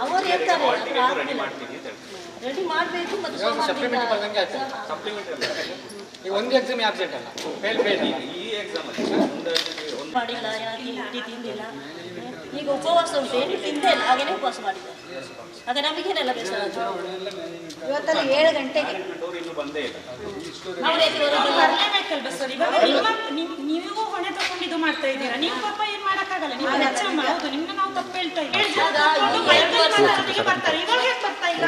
ಅವರು ರೆಡಿ ಮಾಡಬೇಕು. ಮತ್ತು ಒಂದು ಎಕ್ಸಾಮ್ ಆಬ್ಸೆಂಟ್ ಅಲ್ಲ, ಫೇಲ್ ಈ ಎಕ್ಸಾಮ್ ಮಾಡಿಲ್ಲ, ಯಾಕೆ ಇಡ್ಲಿ ತಿಂದಿಲ್ಲ. ಈಗ ಉಪವಾಸ ಉಂಟು, ಏನು ತಿಂದೇ ಇಲ್ಲ, ಹಾಗೇನೆ ಉಪವಾಸ ಮಾಡಿದ್ದೆ. ಆಗ ನಮಗೇನೆಲ್ಲ ಬೇಸರ ಇವತ್ತಲ್ಲ 7 ಗಂಟೆಗೆ ನೀವು ಹೊಣೆ ತಗೊಂಡಿದ್ದು ಮಾಡ್ತಾ ಇದ್ದೀರಾ. ನೀವು ಪಾಪ ಏನ್ ಮಾಡಕ್ಕಾಗಲ್ಲ, ನೀವು ಹೆಚ್ಚಮ್ಮ. ಹೌದು, ನಿಮ್ನ ನಾವು ತಪ್ಪು ಹೇಳ್ತಾ ಇದ್ದೀವಿ. ಬರ್ತಾರೆ, ಇವಾಗ ಹೇಗೆ ಬರ್ತಾ ಇಲ್ಲ?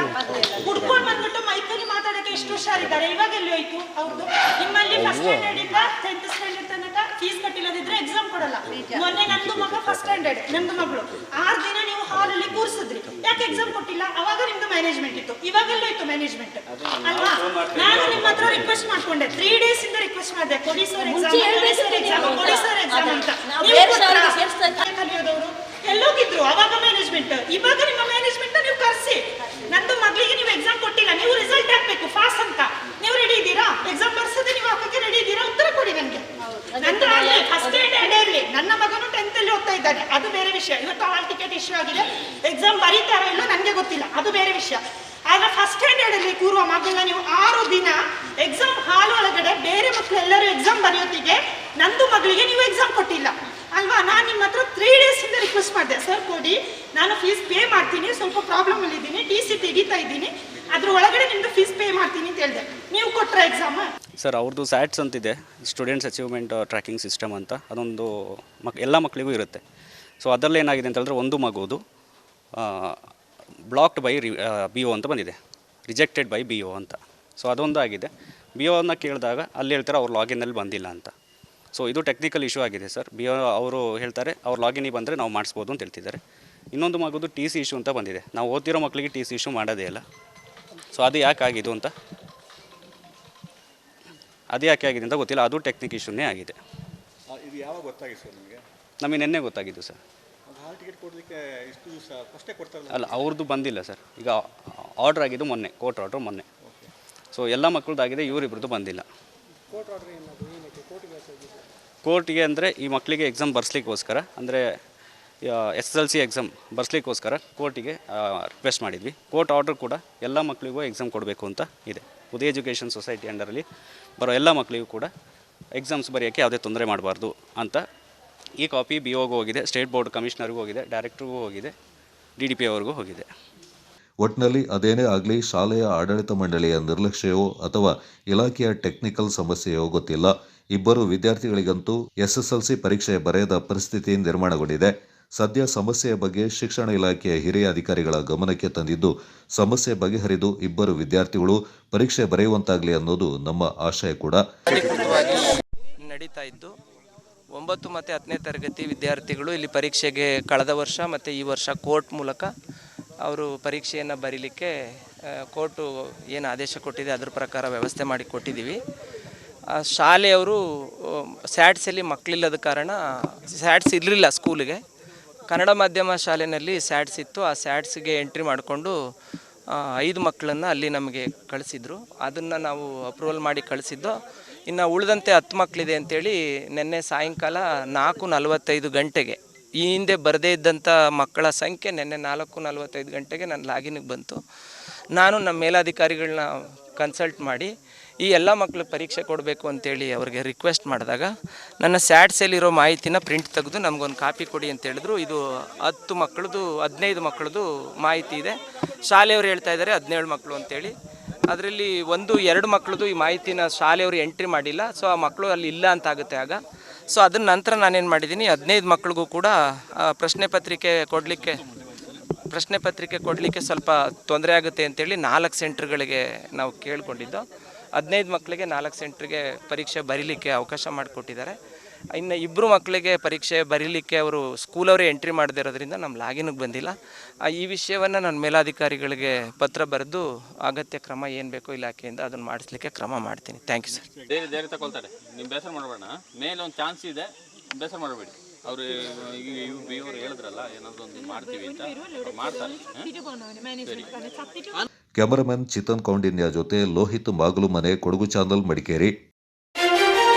ಕುಡ್ಕೊಂಡು ಬಂದ್ಬಿಟ್ಟು ಮೈಕಲ್ಲಿ ಮಾತಾಡಕ್ಕೆ ಎಷ್ಟು ಹುಷಾರಿದ್ದಾರೆ. ಇವಾಗ ಎಲ್ಲಿ ಹೋಯ್ತು ಅವ್ರದ್ದು? ನಿಮ್ಮಲ್ಲಿ ಫಸ್ಟ್ ಸ್ಟ್ಯಾಂಡರ್ಡ್ ಇಂದ 10th ಸ್ಟ್ಯಾಂಡರ್ಡ್ ತನಕ ಫೀಸ್ ಕಟ್ಟಿಲ್ಲದಿದ್ರೆ ಎಕ್ಸಾಮ್ ಕೊಡಲ್ಲ. ಮೊನ್ನೆ ನಂದು ಮಗ ಫಸ್ಟ್ ಸ್ಟ್ಯಾಂಡರ್ಡ್, ನಂದು ಮಗಳು 6 ದಿನ ನೀವು ಹಾಲಲ್ಲಿ ಕೂರಿಸಿದ್ರಿ, ಯಾಕೆ ಎಕ್ಸಾಮ್ ಕೊಟ್ಟಿಲ್ಲ? ಅವಾಗ ನಿಮ್ದು ಮ್ಯಾನೇಜ್ಮೆಂಟ್ ಇತ್ತು, ಇವಾಗೆಲ್ಲ ಇತ್ತು ಮ್ಯಾನೇಜ್ಮೆಂಟ್ ಅಲ್ವಾ? ನಾನು ನಿಮ್ಮ ಹತ್ರ ರಿಕ್ವೆಸ್ಟ್ ಮಾಡ್ಕೊಂಡೆ, 3 days ಇಂದ ರಿಕ್ವೆಸ್ಟ್ ಮಾಡಿದೆ, ಕೊಡಿ ಸರ್ ಎಕ್ಸಾಮ್, ಕೊಡಿ ಸರ್ ಎಕ್ಸಾಮ್, ಕೊಡಿ ಸರ್ ಎಕ್ಸಾಮ್ ಅಂತ. ಕಲಿಯೋದವರು ಎಲ್ಲೋಗಿದ್ರು ಅವಾಗ ಮ್ಯಾನೇಜ್ಮೆಂಟ್. ಇವಾಗ ನಿಮ್ಮ ಮ್ಯಾನೇಜ್ಮೆಂಟ್ ನೀವು ಕರೆಸಿ, ನಂದು ಮಗಳಿಗೆ ನೀವು ಎಕ್ಸಾಮ್ ಕೊಟ್ಟಿಲ್ಲ, ನೀವು ರಿಸಲ್ಟ್ ಹಾಕ್ಬೇಕು ಫಾಸ್ಟ್ ಅಂತ. ನೀವು ರೆಡಿ ಇದ್ದೀರಾ? ಎಕ್ಸಾಮ್ ಬರ್ಸೋದೇ ನೀವು ಹಾಕಕ್ಕೆ ರೆಡಿ ಇದ್ದೀರಾ? ಉತ್ತರ ಕೊಡಿ ನನಗೆ. ನಂದು ಫಸ್ಟ್ ಸ್ಟ್ಯಾಂಡರ್ಡ್ ಇರಲಿ, ನನ್ನ ಮಗನು 10th ಅಲ್ಲಿ ಓದ್ತಾ ಇದ್ದಾನೆ, ಅದು ಬೇರೆ ವಿಷಯ. ಇವತ್ತು ಹಾಲ್ ಟಿಕೆಟ್ ಇಶ್ಯೂ ಆಗಿದೆ, ಎಕ್ಸಾಮ್ ಬರೀತಾರೋ ಇಲ್ಲೋ ನನಗೆ ಗೊತ್ತಿಲ್ಲ, ಅದು ಬೇರೆ ವಿಷಯ. ಆಗ ಫಸ್ಟ್ ಸ್ಟ್ಯಾಂಡರ್ಡ್ ಅಲ್ಲಿ ಕೂರುವ ಮಗಳನ್ನ ನೀವು 6 ದಿನ ಎಕ್ಸಾಮ್ ಹಾಲ್ ಒಳಗಡೆ ಬೇರೆ ಮಕ್ಕಳೆಲ್ಲರೂ ಎಕ್ಸಾಮ್ ಬರೆಯೋತಿಗೆ ನಂದು ಮಗಳಿಗೆ ನೀವು ಎಕ್ಸಾಮ್ ಕೊಟ್ಟಿಲ್ಲ ಅಲ್ವಾ? ನಾನು ನಿಮ್ಮ ಹತ್ರ 3 days ಇಂದ ರಿಕ್ವೆಸ್ಟ್ ಮಾಡಿದೆ, ಸರ್ ಕೊಡಿ, ನಾನು ಫೀಸ್ ಪೇ ಮಾಡ್ತೀನಿ, ಸ್ವಲ್ಪ ಪ್ರಾಬ್ಲಮ್ ಅಲ್ಲಿ ಇದ್ದೀನಿ, TC ತೆಗಿತಾ ಇದ್ದೀನಿ, ಅದ್ರ ಒಳಗಡೆ ನಿಮ್ದು ಫೀಸ್ ಪೇ ಮಾಡ್ತೀನಿ ಅಂತ ಹೇಳಿದೆ. ನೀವು ಕೊಟ್ರ ಎಕ್ಸಾಮ್? ಸರ್ ಅವ್ರದ್ದು ಸ್ಯಾಟ್ಸ್ ಅಂತಿದೆ, ಸ್ಟೂಡೆಂಟ್ಸ್ ಅಚೀವ್ಮೆಂಟ್ ಟ್ರ್ಯಾಕಿಂಗ್ ಸಿಸ್ಟಮ್ ಅಂತ, ಅದೊಂದು ಎಲ್ಲ ಮಕ್ಕಳಿಗೂ ಇರುತ್ತೆ. ಸೊ ಅದರಲ್ಲಿ ಏನಾಗಿದೆ ಅಂತ ಹೇಳಿದ್ರೆ, ಒಂದು ಮಗುವುದು ಬ್ಲಾಕ್ಡ್ ಬೈ BO ಅಂತ ಬಂದಿದೆ, ರಿಜೆಕ್ಟೆಡ್ ಬೈ BO ಅಂತ. ಸೊ ಅದೊಂದು ಆಗಿದೆ. BOನ ಕೇಳಿದಾಗ ಅಲ್ಲಿ ಹೇಳ್ತಾರೆ ಅವ್ರು ಲಾಗಿನಲ್ಲಿ ಬಂದಿಲ್ಲ ಅಂತ. ಸೊ ಇದು ಟೆಕ್ನಿಕಲ್ ಇಶ್ಯೂ ಆಗಿದೆ ಸರ್. BO ಅವರು ಹೇಳ್ತಾರೆ ಅವ್ರು ಲಾಗಿನಿಗೆ ಬಂದರೆ ನಾವು ಮಾಡಿಸ್ಬೋದು ಅಂತ ಹೇಳ್ತಿದ್ದಾರೆ. ಇನ್ನೊಂದು ಮಗುದು TC ಇಶ್ಯೂ ಅಂತ ಬಂದಿದೆ, ನಾವು ಓದ್ತಿರೋ ಮಕ್ಕಳಿಗೆ TC ಇಶ್ಯೂ ಮಾಡೋದೇ ಇಲ್ಲ. ಸೊ ಅದು ಯಾಕೆ ಆಗಿದ್ದು ಅಂತ, ಅದು ಯಾಕೆ ಆಗಿದೆ ಅಂತ ಗೊತ್ತಿಲ್ಲ, ಅದು ಟೆಕ್ನಿಕ್ ಇಶ್ಯೂನೇ ಆಗಿದೆ. ಇದು ಯಾವಾಗ ಗೊತ್ತಾಗಿತ್ತು ಸರ್ ನಿಮಗೆ? ನಮಗೆ ನಿನ್ನೆ ಗೊತ್ತಾಗಿದ್ದು ಸರ್. ಹಾಲ್ ಟಿಕೆಟ್ ಕೊಡಲಿಕ್ಕೆ ಇಷ್ಟು ದಿವಸ ಫಸ್ಟೇ ಕೊಡ್ತಾರಲ್ಲ? ಅಲ್ಲ, ಅವ್ರದ್ದು ಬಂದಿಲ್ಲ ಸರ್. ಈಗ ಆರ್ಡ್ರ್ ಆಗಿದ್ದು ಮೊನ್ನೆ, ಕೋರ್ಟ್ ಆರ್ಡ್ರ್ ಮೊನ್ನೆ. ಸೊ ಎಲ್ಲ ಮಕ್ಕಳದ್ದಾಗಿದೆ, ಇವರಿಬ್ರದ್ದು ಬಂದಿಲ್ಲ. ಕೋರ್ಟ್ ಆರ್ಡ್ರ್ ಏನಕ್ಕೆ ಕೋರ್ಟಿಗೆ ಅಂದರೆ ಈ ಮಕ್ಕಳಿಗೆ ಎಕ್ಸಾಮ್ ಬರ್ಸ್ಲಿಕ್ಕೋಸ್ಕರ, ಅಂದರೆ SSLC ಎಕ್ಸಾಮ್ ಬರ್ಸ್ಲಿಕ್ಕೋಸ್ಕರ ಕೋರ್ಟಿಗೆ ರಿಕ್ವೆಸ್ಟ್ ಮಾಡಿದ್ವಿ. ಕೋರ್ಟ್ ಆರ್ಡ್ರ್ ಕೂಡ ಎಲ್ಲ ಮಕ್ಕಳಿಗೂ ಎಕ್ಸಾಮ್ ಕೊಡಬೇಕು ಅಂತ ಇದೆ. ಉದಯ ಎಜುಕೇಷನ್ ಸೊಸೈಟಿ ಅಂಡರಲ್ಲಿ ಬರೋ ಎಲ್ಲ ಮಕ್ಕಳಿಗೂ ಕೂಡ ಎಕ್ಸಾಮ್ಸ್ ಬರೆಯೋಕ್ಕೆ ಯಾವುದೇ ತೊಂದರೆ ಮಾಡಬಾರ್ದು ಅಂತ ಈ ಕಾಪಿ BOಗೂ ಹೋಗಿದೆ, ಸ್ಟೇಟ್ ಬೋರ್ಡ್ ಕಮಿಷನರ್ಗೂ ಹೋಗಿದೆ, ಡೈರೆಕ್ಟ್ರಿಗೂ ಹೋಗಿದೆ, DDP ಅವ್ರಿಗೂ ಹೋಗಿದೆ. ಒಟ್ಟಿನಲ್ಲಿ ಅದೇನೇ ಆಗಲಿ, ಶಾಲೆಯ ಆಡಳಿತ ಮಂಡಳಿಯ ನಿರ್ಲಕ್ಷ್ಯವೋ ಅಥವಾ ಇಲಾಖೆಯ ಟೆಕ್ನಿಕಲ್ ಸಮಸ್ಯೆಯೋ ಗೊತ್ತಿಲ್ಲ, ಇಬ್ಬರು ವಿದ್ಯಾರ್ಥಿಗಳಿಗಂತೂ SSLC ಪರೀಕ್ಷೆ ಬರೆಯದ ಪರಿಸ್ಥಿತಿ ನಿರ್ಮಾಣಗೊಂಡಿದೆ. ಸದ್ಯ ಸಮಸ್ಯೆಯ ಬಗ್ಗೆ ಶಿಕ್ಷಣ ಇಲಾಖೆಯ ಹಿರಿಯ ಅಧಿಕಾರಿಗಳ ಗಮನಕ್ಕೆ ತಂದಿದ್ದು, ಸಮಸ್ಯೆ ಬಗೆಹರಿದು ಇಬ್ಬರು ವಿದ್ಯಾರ್ಥಿಗಳು ಪರೀಕ್ಷೆ ಬರೆಯುವಂತಾಗಲಿ ಅನ್ನೋದು ನಮ್ಮ ಆಶಯ ಕೂಡ. ನಡೀತಾ ಇದ್ದು 9 ಮತ್ತು 10ನೇ ತರಗತಿ ವಿದ್ಯಾರ್ಥಿಗಳು ಇಲ್ಲಿ ಪರೀಕ್ಷೆಗೆ ಕಳೆದ ವರ್ಷ ಮತ್ತು ಈ ವರ್ಷ ಕೋರ್ಟ್ ಮೂಲಕ ಅವರು ಪರೀಕ್ಷೆಯನ್ನು ಬರೀಲಿಕ್ಕೆ ಕೋರ್ಟು ಏನು ಆದೇಶ ಕೊಟ್ಟಿದೆ ಅದರ ಪ್ರಕಾರ ವ್ಯವಸ್ಥೆ ಮಾಡಿ ಕೊಟ್ಟಿದ್ದೀವಿ. ಶಾಲೆಯವರು ಸ್ಯಾಟ್ಸಲ್ಲಿ ಮಕ್ಕಳಿಲ್ಲದ ಕಾರಣ ಸ್ಯಾಟ್ಸ್ ಇರಲಿಲ್ಲ ಸ್ಕೂಲಿಗೆ. ಕನ್ನಡ ಮಾಧ್ಯಮ ಶಾಲೆಯಲ್ಲಿ ಸ್ಯಾಟ್ಸ್ ಇತ್ತು, ಆ ಸ್ಯಾಟ್ಸ್ಗೆ ಎಂಟ್ರಿ ಮಾಡಿಕೊಂಡು 5 ಮಕ್ಕಳನ್ನು ಅಲ್ಲಿ ನಮಗೆ ಕಳಿಸಿದ್ರು. ಅದನ್ನು ನಾವು ಅಪ್ರೂವಲ್ ಮಾಡಿ ಕಳಿಸಿದ್ದು. ಇನ್ನು ಉಳಿದಂತೆ 10 ಮಕ್ಕಳಿದೆ ಅಂಥೇಳಿ ನಿನ್ನೆ ಸಾಯಂಕಾಲ 4:45 ಗಂಟೆಗೆ, ಈ ಹಿಂದೆ ಬರದೇ ಇದ್ದಂಥ ಮಕ್ಕಳ ಸಂಖ್ಯೆ ನಿನ್ನೆ 4:45 ಗಂಟೆಗೆ ನನ್ನ ಲಾಗಿನಿಗೆ ಬಂತು. ನಾನು ನಮ್ಮ ಮೇಲಾಧಿಕಾರಿಗಳನ್ನ ಕನ್ಸಲ್ಟ್ ಮಾಡಿ ಈ ಎಲ್ಲ ಮಕ್ಕಳು ಪರೀಕ್ಷೆ ಕೊಡಬೇಕು ಅಂತೇಳಿ ಅವ್ರಿಗೆ ರಿಕ್ವೆಸ್ಟ್ ಮಾಡಿದಾಗ, ನನ್ನ ಸ್ಯಾಟ್ಸಲ್ಲಿರೋ ಮಾಹಿತಿನ ಪ್ರಿಂಟ್ ತೆಗೆದು ನಮಗೊಂದು ಕಾಪಿ ಕೊಡಿ ಅಂತ ಹೇಳಿದ್ರು. ಇದು 10 ಮಕ್ಕಳದು 15 ಮಕ್ಕಳದು ಮಾಹಿತಿ ಇದೆ. ಶಾಲೆಯವರು ಹೇಳ್ತಾ ಇದ್ದಾರೆ 17 ಮಕ್ಕಳು ಅಂತೇಳಿ. ಅದರಲ್ಲಿ 1-2 ಮಕ್ಕಳದು ಈ ಮಾಹಿತಿನ ಶಾಲೆಯವರು ಎಂಟ್ರಿ ಮಾಡಿಲ್ಲ. ಸೊ ಆ ಮಕ್ಕಳು ಅಲ್ಲಿ ಇಲ್ಲ ಅಂತ ಆಗುತ್ತೆ ಆಗ. ಸೊ ಅದನ್ನ ನಂತರ ನಾನೇನು ಮಾಡಿದ್ದೀನಿ, 15 ಮಕ್ಕಳಿಗೂ ಕೂಡ ಪ್ರಶ್ನೆ ಪತ್ರಿಕೆ ಕೊಡಲಿಕ್ಕೆ ಸ್ವಲ್ಪ ತೊಂದರೆ ಆಗುತ್ತೆ ಅಂತೇಳಿ 4 ಸೆಂಟ್ರ್ಗಳಿಗೆ ನಾವು ಕೇಳ್ಕೊಂಡಿದ್ದು. 15 ಮಕ್ಕಳಿಗೆ 4 ಸೆಂಟ್ರಿಗೆ ಪರೀಕ್ಷೆ ಬರೀಲಿಕ್ಕೆ ಅವಕಾಶ ಮಾಡಿಕೊಟ್ಟಿದ್ದಾರೆ. ಇನ್ನು 2 ಮಕ್ಕಳಿಗೆ ಪರೀಕ್ಷೆ ಬರೀಲಿಕ್ಕೆ ಅವರು ಸ್ಕೂಲವರೇ ಎಂಟ್ರಿ ಮಾಡದೇ ಇರೋದ್ರಿಂದ ನಮ್ಮ ಲಾಗಿನ್ಗೆ ಬಂದಿಲ್ಲ. ಈ ವಿಷಯವನ್ನು ನಾನು ಮೇಲಾಧಿಕಾರಿಗಳಿಗೆ ಪತ್ರ ಬರೆದು ಅಗತ್ಯ ಕ್ರಮ ಏನು ಬೇಕೋ ಇಲಾಖೆಯಿಂದ ಅದನ್ನು ಮಾಡಿಸ್ಲಿಕ್ಕೆ ಕ್ರಮ ಮಾಡ್ತೀನಿ. Thank you sir. ಬೇರೆ ತಗೊಳ್ತಾರೆ, ನೀವು ಬೇಸರ ಮಾಡಬೇಡ. ಮೇಲೆ ಒಂದು ಚಾನ್ಸ್ ಇದೆ, ಬೇಸರ ಮಾಡಬೇಡಿ. ಅವರು ಇವರು ಹೇಳಿದ್ರಲ್ಲ ಏನಾದರೂ ಒಂದು ಮಾಡ್ತೀವಿ ಅಂತ, ಮಾಡ್ತಾರೆ. ಕ್ಯಾಮರಾಮನ್ ಚಿತನ್ ಕೌಂಡಿನ್ಯ ಜೊತೆ ಲೋಹಿತ್ ಮಾಗಲುಮನೆ, ಕೊಡಗು ಚಾನಲ್, ಮಡಿಕೇರಿ.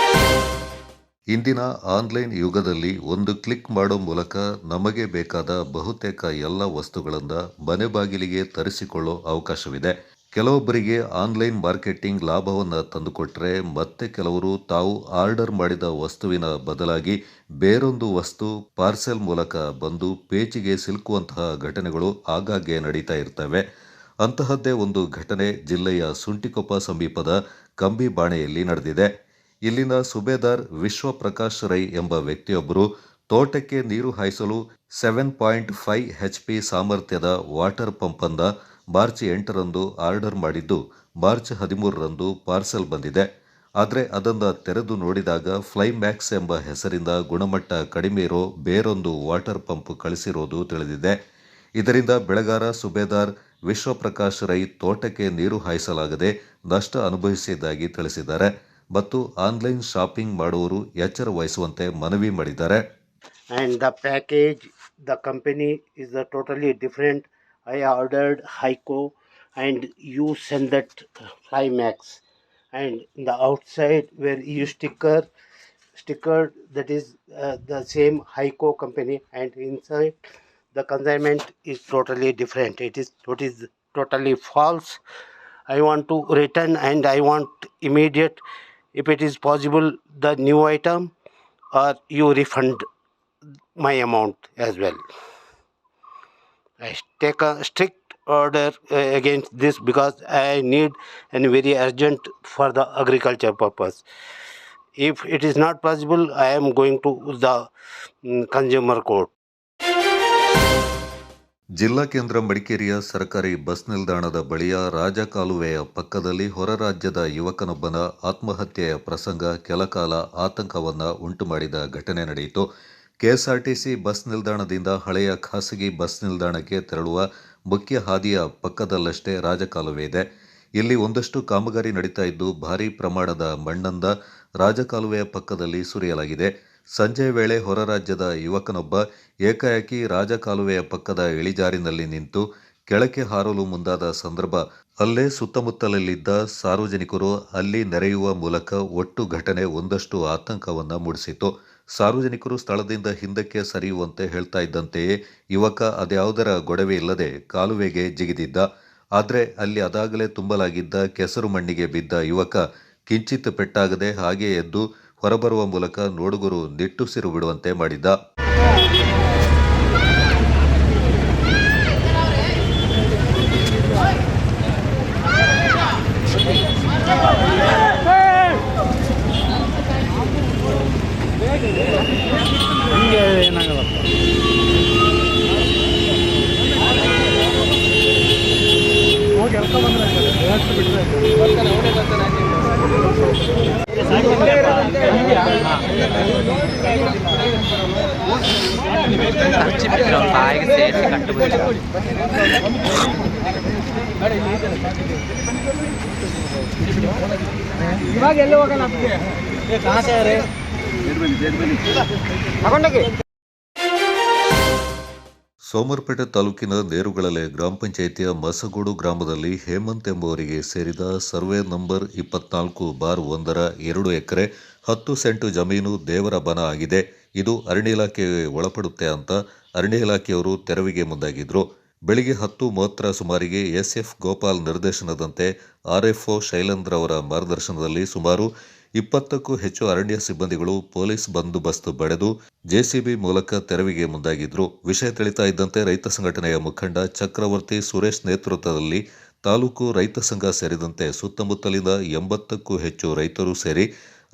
ಇಂದಿನ ಆನ್ಲೈನ್ ಯುಗದಲ್ಲಿ ಒಂದು ಕ್ಲಿಕ್ ಮಾಡೋ ಮೂಲಕ ನಮಗೆ ಬೇಕಾದ ಬಹುತೇಕ ಎಲ್ಲ ವಸ್ತುಗಳನ್ನು ಮನೆ ಬಾಗಿಲಿಗೆ ತರಿಸಿಕೊಳ್ಳೋ ಅವಕಾಶವಿದೆ. ಕೆಲವೊಬ್ಬರಿಗೆ ಆನ್ಲೈನ್ ಮಾರ್ಕೆಟಿಂಗ್ ಲಾಭವನ್ನು ತಂದುಕೊಟ್ರೆ ಮತ್ತೆ ಕೆಲವರು ತಾವು ಆರ್ಡರ್ ಮಾಡಿದ ವಸ್ತುವಿನ ಬದಲಾಗಿ ಬೇರೊಂದು ವಸ್ತು ಪಾರ್ಸೆಲ್ ಮೂಲಕ ಬಂದು ಪೇಚಿಗೆ ಸಿಲುಕುವಂತಹ ಘಟನೆಗಳು ಆಗಾಗ್ಗೆ ನಡೀತಾ ಇರ್ತವೆ. ಅಂತಹದ್ದೇ ಒಂದು ಘಟನೆ ಜಿಲ್ಲೆಯ ಸುಂಟಿಕೊಪ್ಪ ಸಮೀಪದ ಕಂಬಿಬಾಣೆಯಲ್ಲಿ ನಡೆದಿದೆ. ಇಲ್ಲಿನ ಸುಬೇದಾರ್ ವಿಶ್ವಪ್ರಕಾಶ್ ರೈ ಎಂಬ ವ್ಯಕ್ತಿಯೊಬ್ಬರು ತೋಟಕ್ಕೆ ನೀರು ಹಾಯಿಸಲು 7.5 HP ಸಾಮರ್ಥ್ಯದ ವಾಟರ್ ಪಂಪನ್ನು ಮಾರ್ಚ್ 8ರಂದು ಆರ್ಡರ್ ಮಾಡಿದ್ದು ಮಾರ್ಚ್ 13ರಂದು ಪಾರ್ಸೆಲ್ ಬಂದಿದೆ. ಆದರೆ ಅದನ್ನು ತೆರೆದು ನೋಡಿದಾಗ ಫ್ಲೈಮ್ಯಾಕ್ಸ್ ಎಂಬ ಹೆಸರಿಂದ ಗುಣಮಟ್ಟ ಕಡಿಮೆ ಇರೋ ಬೇರೊಂದು ವಾಟರ್ ಪಂಪ್ ಕಳಿಸಿರೋದು ತಿಳಿದಿದೆ. ಇದರಿಂದ ಬೆಳೆಗಾರ ಸುಬೇದಾರ್ ವಿಶ್ವಪ್ರಕಾಶ್ ರೈ ತೋಟಕ್ಕೆ ನೀರು ಹಾಯಿಸಲಾಗದೆ ನಷ್ಟ ಅನುಭವಿಸಿದ್ದಾಗಿ ತಿಳಿಸಿದ್ದಾರೆ ಮತ್ತು ಆನ್ಲೈನ್ ಶಾಪಿಂಗ್ ಮಾಡುವವರು ಎಚ್ಚರ ವಹಿಸುವಂತೆ ಮನವಿ ಮಾಡಿದ್ದಾರೆ. And the package, the company is totally different. I ordered Heiko and you send that Flymax, and the outside where you sticker that is the same Heiko company, and inside the consignment is totally different. It is totally false. I want to return and I want immediate, if it is possible, the new item, or you refund my amount as well. I take a strict order against this because I need and very urgent for the agriculture purpose. If it is not possible, I am going to the consumer court. ಜಿಲ್ಲಾ ಕೇಂದ್ರ ಮಡಿಕೇರಿಯ ಸರ್ಕಾರಿ ಬಸ್ ನಿಲ್ದಾಣದ ಬಳಿಯ ರಾಜಕಾಲುವೆಯ ಪಕ್ಕದಲ್ಲಿ ಹೊರ ರಾಜ್ಯದ ಯುವಕನೊಬ್ಬನ ಆತ್ಮಹತ್ಯೆಯ ಪ್ರಸಂಗ ಕೆಲಕಾಲ ಆತಂಕವನ್ನು ಉಂಟು ಮಾಡಿದ ಘಟನೆ ನಡೆಯಿತು. ಕೆಎಸ್ಆರ್ಟಿಸಿ ಬಸ್ ನಿಲ್ದಾಣದಿಂದ ಹಳೆಯ ಖಾಸಗಿ ಬಸ್ ನಿಲ್ದಾಣಕ್ಕೆ ತೆರಳುವ ಮುಖ್ಯ ಹಾದಿಯ ಪಕ್ಕದಲ್ಲಷ್ಟೇ ರಾಜಕಾಲುವೆ ಇದೆ. ಇಲ್ಲಿ ಒಂದಷ್ಟು ಕಾಮಗಾರಿ ನಡೀತಾ ಇದ್ದು ಭಾರೀ ಪ್ರಮಾಣದ ಮಣ್ಣನ್ನ ರಾಜಕಾಲುವೆಯ ಪಕ್ಕದಲ್ಲಿ ಸುರಿಯಲಾಗಿದೆ. ಸಂಜೆ ವೇಳೆ ಹೊರ ರಾಜ್ಯದ ಯುವಕನೊಬ್ಬ ಏಕಾಏಕಿ ರಾಜಕಾಲುವೆಯ ಪಕ್ಕದ ಇಳಿಜಾರಿನಲ್ಲಿ ನಿಂತು ಕೆಳಕ್ಕೆ ಹಾರಲು ಮುಂದಾದ ಸಂದರ್ಭ ಅಲ್ಲೇ ಸುತ್ತಮುತ್ತಲಲ್ಲಿದ್ದ ಸಾರ್ವಜನಿಕರು ಅಲ್ಲಿ ನೆರೆಯುವ ಮೂಲಕ ಒಟ್ಟು ಘಟನೆ ಒಂದಷ್ಟು ಆತಂಕವನ್ನು ಮೂಡಿಸಿತು. ಸಾರ್ವಜನಿಕರು ಸ್ಥಳದಿಂದ ಹಿಂದಕ್ಕೆ ಸರಿಯುವಂತೆ ಹೇಳ್ತಾ ಇದ್ದಂತೆಯೇ ಯುವಕ ಅದ್ಯಾವುದರ ಗೊಡವೆ ಇಲ್ಲದೆ ಕಾಲುವೆಗೆ ಜಿಗಿದಿದ್ದ. ಆದರೆ ಅಲ್ಲಿ ಅದಾಗಲೇ ತುಂಬಲಾಗಿದ್ದ ಕೆಸರು ಮಣ್ಣಿಗೆ ಬಿದ್ದ ಯುವಕ ಕಿಂಚಿತ್ ಪೆಟ್ಟಾಗದೆ ಹಾಗೆ ಎದ್ದು ಹೊರಬರುವ ಮೂಲಕ ನೋಡುಗರು ನಿಟ್ಟುಸಿರು ಬಿಡುವಂತೆ ಮಾಡಿದ್ದ. ಇವಾಗ ಎಲ್ಲಿ ಹೋಗೋಣ ಸೋಮರ್ಪೇಟೆ ತಾಲೂಕಿನ ನೇರುಗಳಲೆ ಗ್ರಾಮ ಪಂಚಾಯಿತಿಯ ಮಸಗೋಡು ಗ್ರಾಮದಲ್ಲಿ ಹೇಮಂತ್ ಎಂಬುವರಿಗೆ ಸೇರಿದ ಸರ್ವೆ ನಂಬರ್ 24/1 2 ಎಕರೆ 10 ಸೆಂಟು ಜಮೀನು ದೇವರ ಬನ ಆಗಿದೆ. ಇದು ಅರಣ್ಯ ಇಲಾಖೆಗೆ ಒಳಪಡುತ್ತೆ ಅಂತ ಅರಣ್ಯ ಇಲಾಖೆಯವರು ತೆರವಿಗೆ ಮುಂದಾಗಿದ್ರು. ಬೆಳಿಗ್ಗೆ 10:30 ಸುಮಾರಿಗೆ ಎಸ್ಎಫ್ ಗೋಪಾಲ್ ನಿರ್ದೇಶನದಂತೆ ಆರ್ಎಫ್ಒ ಶೈಲೇಂದ್ರ ಅವರ ಮಾರ್ಗದರ್ಶನದಲ್ಲಿ ಸುಮಾರು 20ಕ್ಕೂ ಹೆಚ್ಚು ಅರಣ್ಯ ಸಿಬ್ಬಂದಿಗಳು ಪೊಲೀಸ್ ಬಂದೋಬಸ್ತ್ ಪಡೆದು ಜೆಸಿಬಿ ಮೂಲಕ ತೆರವಿಗೆ ಮುಂದಾಗಿದ್ರು. ವಿಷಯ ತಿಳಿತಾ ಇದ್ದಂತೆ ರೈತ ಸಂಘಟನೆಯ ಮುಖಂಡ ಚಕ್ರವರ್ತಿ ಸುರೇಶ್ ನೇತೃತ್ವದಲ್ಲಿ ತಾಲೂಕು ರೈತ ಸಂಘ ಸೇರಿದಂತೆ ಸುತ್ತಮುತ್ತಲಿನ 80ಕ್ಕೂ ಹೆಚ್ಚು ರೈತರು ಸೇರಿ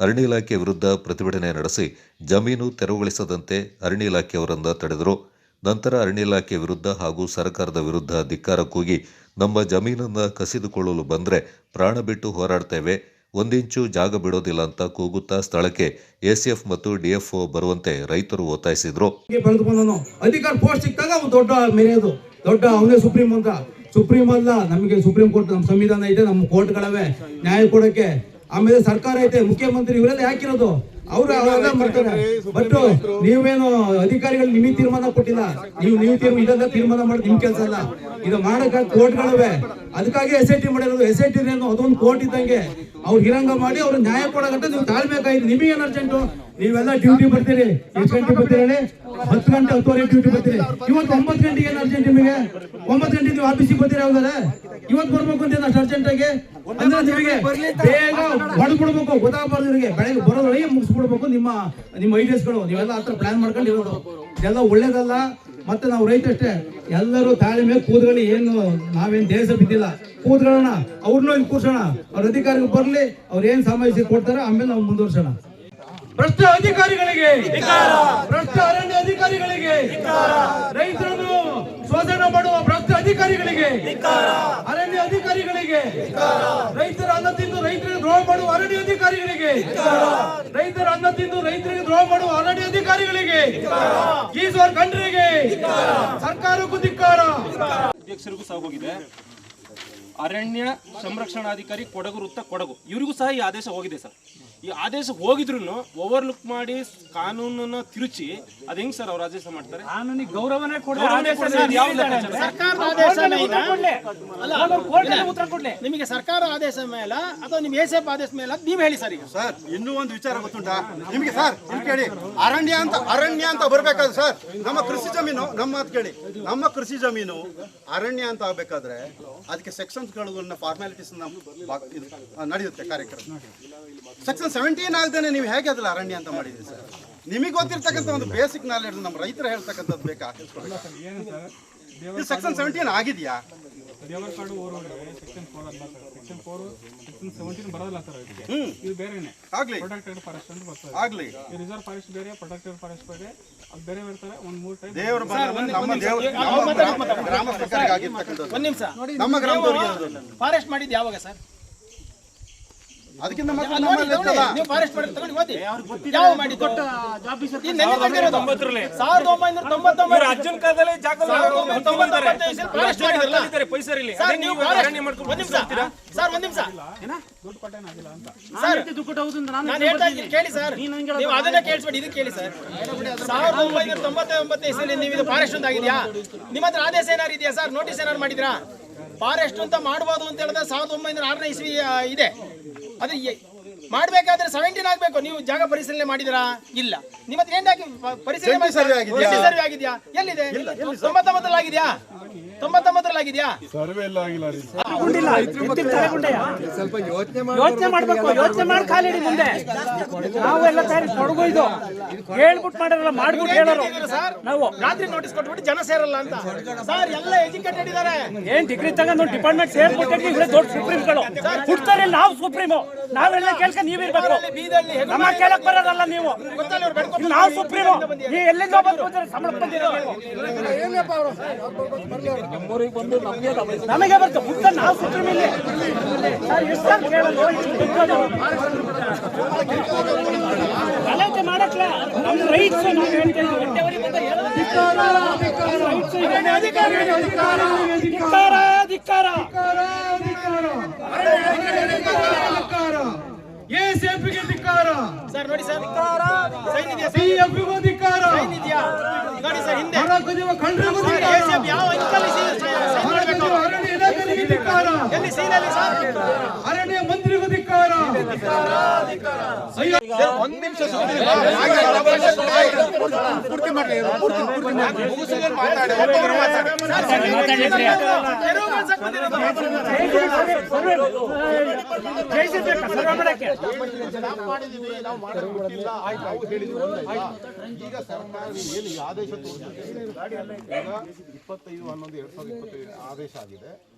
ಅರಣ್ಯ ಇಲಾಖೆ ವಿರುದ್ಧ ಪ್ರತಿಭಟನೆ ನಡೆಸಿ ಜಮೀನು ತೆರವುಗೊಳಿಸದಂತೆ ಅರಣ್ಯ ಇಲಾಖೆಯವರನ್ನ ತಡೆದರು. ನಂತರ ಅರಣ್ಯ ಇಲಾಖೆ ವಿರುದ್ಧ ಹಾಗೂ ಸರ್ಕಾರದ ವಿರುದ್ಧ ಧಿಕ್ಕಾರ ಕೂಗಿ ನಮ್ಮ ಜಮೀನನ್ನು ಕಸಿದುಕೊಳ್ಳಲು ಬಂದರೆ ಪ್ರಾಣ ಬಿಟ್ಟು ಹೋರಾಡ್ತೇವೆ, 1 ಇಂಚು ಜಾಗ ಬಿಡೋದಿಲ್ಲ ಅಂತ ಕೂಗುತ್ತಾ ಸ್ಥಳಕ್ಕೆ ಎಸಿಎಫ್ ಮತ್ತು ಡಿಎಫ್ಒ ಬರುವಂತೆ ರೈತರು ಒತ್ತಾಯಿಸಿದ್ರು. ಅಧಿಕಾರ ಪೋಸ್ಟ್ ಸಿಕ್ಕಾಗ ಅವ್ನು ದೊಡ್ಡ ಮೆರೆಯೋದು, ದೊಡ್ಡ ಅವನೇ ಸುಪ್ರೀಂ ಅಂತ. ಸುಪ್ರೀಂ ಅಲ್ಲ, ನಮಗೆ ಸುಪ್ರೀಂ ಕೋರ್ಟ್, ನಮ್ಮ ಸಂವಿಧಾನ ಐತೆ, ನಮ್ಮ ಕೋರ್ಟ್ಗಳವೆ ನ್ಯಾಯ ಕೊಡಕ್ಕೆ. ಆಮೇಲೆ ಸರ್ಕಾರ ಐತೆ, ಮುಖ್ಯಮಂತ್ರಿ ಇವರೆಲ್ಲ ಯಾಕಿರೋದು, ಅವರು ಮಾಡ್ತಾರೆ. ಬಟ್ ನೀವೇನು ಅಧಿಕಾರಿಗಳು ನಿಮಗೆ ತೀರ್ಮಾನ ಕೊಟ್ಟಿಲ್ಲ, ನೀವು ಇದೆಲ್ಲ ತೀರ್ಮಾನ ಮಾಡಿ ನಿಮ್ ಕೆಲಸ ಅಲ್ಲ, ಇದು ಮಾಡಕ ಕೋರ್ಟ್ಗಳವೆ. ಅದಕ್ಕಾಗಿ SIT ಮಾಡಿರೋದು. SIT ಏನು, ಅದೊಂದು ಕೋರ್ಟ್ ಇದ್ದಂಗೆ. ಅವ್ರು ಹಿರಂಗ ಮಾಡಿ ಅವ್ರು ನ್ಯಾಯ ಕೊಡಗಂಟ ನೀವು ತಾಳ್ಬೇಕಾಯ್ತು. ನಿಮಗೇನು ಅರ್ಜೆಂಟು, ನೀವೆಲ್ಲ ಡ್ಯೂಟಿ ಬರ್ತೀರಿ. ಎಷ್ಟು ಗಂಟೆ ಬರ್ತೀರಿ ಹೇಳಿ? 10 ಗಂಟೆ 10:30 ಡ್ಯೂಟಿ ಬರ್ತೀರಿ. ಇವತ್ತು 9 ಗಂಟೆಗೆ ಏನು ಅರ್ಜೆಂಟ್ ನಿಮಗೆ? 9 ಗಂಟೆ ನೀವು ಆಫೀಸಿಗೆ ಬರ್ತೀರಿ ಯಾವ್ದಾರ? ಇವತ್ತು ಬರ್ಬೇಕು ಅಂತ ಅಷ್ಟು ಅರ್ಜೆಂಟ್ ಆಗಿ ಅಂದ್ರೆ ನಿಮಗೆ ಬೇಗ ಹೊಡೆದ್ಬಿಡ್ಬೇಕು, ಗೊತ್ತಾಗಬಾರ್ದು ನಿಮಗೆ. ಬೆಳಗ್ಗೆ ಬರೋದ್ರೊಳಗೆ ಮುಗಿಸ್ಬಿಡ್ಬೇಕು ನಿಮ್ಮ ಐಡಿಯಾಸ್ಗಳು. ನೀವೆಲ್ಲ ಆ ಥರ ಪ್ಲಾನ್ ಮಾಡ್ಕೊಂಡು ಇರೋದು ಇದೆಲ್ಲ ಒಳ್ಳೇದಲ್ಲ. ಮತ್ತೆ ನಾವು ರೈತಷ್ಟೇ ಎಲ್ಲರೂ ತಾಳ್ಮೆ ಕೂತ್ಕೊಳ್ಳಿ. ಏನು ನಾವೇನು ದೇಶ ಬಿದ್ದಿಲ್ಲ, ಕೂತ್ಕೊಳ್ಳೋಣ. ಅವ್ರನ್ನೂ ಇಲ್ಲಿ ಕೂರ್ಸೋಣ. ಅವ್ರ ಅಧಿಕಾರಿಗಳು ಬರ್ಲಿ, ಅವ್ರು ಏನ್ ಸಮಸ್ಯೆ ಕೊಡ್ತಾರೆ ಆಮೇಲೆ ನಾವು ಮುಂದುವರ್ಸೋಣ. ಭ್ರಷ್ಟ ಅಧಿಕಾರಿಗಳಿಗೆ, ಭ್ರಷ್ಟ ಅರಣ್ಯ ಅಧಿಕಾರಿಗಳಿಗೆ, ರೈತರನ್ನು ಶೋಷಣೆ ಮಾಡುವ ಭ್ರಷ್ಟ ಅಧಿಕಾರಿಗಳಿಗೆ, ಅರಣ್ಯ ಅಧಿಕಾರಿಗಳಿಗೆ, ರೈತರ ಅನ್ನ ತಿಂದು ರೈತರಿಗೆ ದ್ರೋಹ ಮಾಡುವ ಅರಣ್ಯ ಅಧಿಕಾರಿಗಳಿಗೆ, ರೈತರ ಅನ್ನ ತಿಂದು ರೈತರಿಗೆ ದ್ರೋಹ ಮಾಡುವ ಅರಣ್ಯ ಅಧಿಕಾರಿಗಳಿಗೆ, ಈಶ್ವರ್ ಖಂಡ್ರಿಗೆ ಸರ್ಕಾರಕ್ಕೂ ಧಿಕ್ಕಾರ. ಅಧ್ಯಕ್ಷರಿಗೂ ಸಹ ಹೋಗಿದೆ. ಅರಣ್ಯ ಸಂರಕ್ಷಣಾಧಿಕಾರಿ ಕೊಡಗು ವೃತ್ತ ಕೊಡಗು ಇವರಿಗೂ ಸಹ ಈ ಆದೇಶ ಹೋಗಿದೆ ಸರ್. ಈ ಆದೇಶ ಹೋಗಿದ್ರು ಓವರ್ಲುಕ್ ಮಾಡಿ ಕಾನೂನನ್ನ ತಿರುಚಿ ಅದ ಹೆಂಗ್ ಸರ್ ಅವ್ರು ಆದೇಶ ಮಾಡ್ತಾರೆ? ಕಾನೂನಿಗೆ ಗೌರವನೇ ನಿಮಗೆ ಸರ್ಕಾರ ಆದೇಶ ಮೇಲ ಅಥವಾ ನಿಮ್ ಎಸಿಎಫ್ ಆದೇಶ ಮೇಲ ನೀವ್ ಹೇಳಿ ಸರ್. ಈಗ ಸರ್ ಇನ್ನೂ ಒಂದು ವಿಚಾರ ಗೊತ್ತುಂಟಾ ನಿಮಗೆ ಸರ್? ಇಲ್ಲಿ ಕೇಳಿ, ಅರಣ್ಯ ಅಂತ ಬರ್ಬೇಕಾದ್ರೆ ಸರ್ ನಮ್ಮ ಕೃಷಿ ಜಮೀನು, ನಮ್ಮ ಮಾತು ಕೇಳಿ, ನಮ್ಮ ಕೃಷಿ ಜಮೀನು ಅರಣ್ಯ ಅಂತ ಆಗ್ಬೇಕಾದ್ರೆ ಅದಕ್ಕೆ ಸೆಕ್ಷನ್ಸ್ಗಳನ್ನ ಫಾರ್ಮ್ಯಾಲಿಟೀಸ್ ನಡೆಯುತ್ತೆ ಕಾರ್ಯಕ್ರಮ. ಸೆಕ್ಷನ್ 17 ಆಗದೇನೆ ನೀವು ಹೇಗೆ ಅದಲ್ಲ ಅರಣ್ಯ ಅಂತ ಮಾಡಿದ್ರಿ ಸರ್? ನಿಮಗೆ ಗೊತ್ತಿರ್ತಕ್ಕಂಥ ಒಂದು ಬೇಸಿಕ್ ನಾಲೆಡ್ಜ್ ನಮ್ಮ ರೈತರು ಹೇಳ್ತಕ್ಕಂಥದ್ದು ಬೇಕಾ? ಸೆಕ್ಷನ್ 17 ಆಗಿದೆಯಾ? ಆಗ್ಲಿ ರಿಸರ್ವ್ ಫಾರೆಸ್ಟ್ ಬೇರೆ, ಪ್ರೊಟೆಕ್ಟೆಡ್ ಫಾರೆಸ್ಟ್ ಬೇರೆ, ಅದು ಬೇರೆ ಬರ್ತಾರೆ. ಒಂದು 3 ಟೈಮ್ ದೇವರ ಗ್ರಾಮಸ್ಥರಿಗಾಗಿರ್ತಕ್ಕಂಥದ್ದು. ಒಂದ್ ನಿಮಿಷ, ನಮ್ಮ ಗ್ರಾಮದವರಿಗೆ ಫಾರೆಸ್ಟ್ ಮಾಡಿದ್ದು ಯಾವಾಗ ಸರ್? ಅದಕ್ಕಿಂತ ನೀವು ಫಾರೆಸ್ಟ್ ಮಾಡಿ ತಗೊಂಡು ಓದಿ. ಯಾವ ಮಾಡಿ ಅರ್ಜುನ್ ಕಾಲದಲ್ಲಿ ಸರ್ ಒಂದ್ ನಿಮಿಷ ಕೇಳಿ ಸರ್, ನೀವು ಅದನ್ನ ಕೇಳಿಸ್ಬೇಡಿ, ಇದು ಕೇಳಿ ಸರ್. 1999 ಇಸಲಿ ನೀವು ಇದು ಫಾರೆಸ್ಟ್ ಅಂತ ಆಗಿದ್ಯಾ? ನಿಮ್ಮ ಹತ್ರ ಆದೇಶ ಏನಾರು ಇದೆಯಾ ಸರ್? ನೋಟಿಸ್ ಏನಾರು ಮಾಡಿದ್ರಾ? ಫಾರೆಸ್ಟ್ ಅಂತ ಮಾಡಬಹುದು ಅಂತ ಹೇಳಿದ್ರೆ 1906ನೇ ಇಸ್ವಿ ಇದೆ. ಅದು ಮಾಡ್ಬೇಕಾದ್ರೆ 17 ಆಗ್ಬೇಕು. ನೀವು ಜಾಗ ಪರಿಶೀಲನೆ ಮಾಡಿದಿರಾ? ಇಲ್ಲ. ನಿಮ್ಮ ಹತ್ರ ಏನಾಗಿ ಪರಿಶೀಲನೆ ಸರ್ವೆ ಆಗಿದ್ಯಾ? ಎಲ್ಲಿದೆ? 99 ಆಗಿದ್ಯಾ? 99 ಆಗಿದ್ಯಾ? ಸರ್ವೆ ಎಲ್ಲ ಆಗಿಲ್ಲ. ಸ್ವಲ್ಪ ಯೋಚನೆ ಮಾಡಬೇಕು. ಯೋಚನೆ ಮಾಡಿ ಕಾಲಿಡಿ ಮುಂದೆ. ನಾವೆಲ್ಲ ಕೊಡಗು ಇದು ಹೇಳ್ಬಿಟ್ಟು ಮಾಡಿರಲ್ಲ, ಮಾಡ್ಬಿಟ್ಟು ಹೇಳೋರು ನಾವು. ರಾತ್ರಿ ನೋಟಿಸ್ ಕೊಟ್ಬಿಟ್ಟು ಜನ ಸೇರಲ್ಲ ಅಂತ ಸರ್. ಎಲ್ಲ ಎಜುಕೇಟೆಡ್ ಇದಾರೆ. ಏನ್ ಡಿಗ್ರಿ ತಗೊಂಡು ಡಿಪಾರ್ಟ್ಮೆಂಟ್ ಸೇರ್ಬಿಟ್ಟು ದೊಡ್ಡ ಸುಪ್ರೀಂಗಳು ಹುಡ್ತಾರೆ. ನಾವು ಸುಪ್ರೀಮು, ನಾವೆಲ್ಲ ಕೇಳ್ಕ ನೀವಿರ್ಬೇಕು. ನಮ್ಮ ಕೇಳಕ್ ಬರೋದಲ್ಲ ನೀವು. ನಾವು ಸುಪ್ರೀಮು, ನೀವು ಎಲ್ಲಿಂದ ಬಂದ್ರೆ ಸಂಬಳ ಬಂದಿರೋ ನಮಗೆ ಬರ್ತು ಹುಡ್ತ. ನಾವು ಸುಪ್ರೀಂ ಇಲ್ಲಿ ಗಲಾಟೆ ಮಾಡಕ್ಲ. ನಮ್ಮ ರೈಟ್ಸ್ ನಾವು ಹೇಳ್ತೇವೆ. ಸರ್ ನೋಡಿ ಸರ್, ಸೈನ್ ಇದೆಯಾ? ಸಿಎಫ್ಗೂ ಧಿಕ್ಕಾರ. ಸೈನ್ ಇದೆಯಾ? ನೋಡಿ ಸರ್, ಹಿಂದೆ ಯಾವ ಅಂಕಲ್ ಸೈನ್ ಮಾಡಬೇಕು? ಅರಣ್ಯ ಇಲಾಖೆಗೆ ಧಿಕ್ಕಾರ. ಎಲ್ಲಿ ಸೈನ್ ಅಲ್ಲಿ ಸರ್? ಅರಣ್ಯ ಮಂತ್ರಿಗೂ ಧಿಕ್ಕಾರ. ಒಂದು ನಿಮಿಷ ಪೂರ್ತಿ ಮಾಡಿ. ಈಗ ಸರ್ಕಾರ ಏನು ಆದೇಶ ತೋರಿಸಿದೆ, 25/11/2025 ಆದೇಶ ಆಗಿದೆ.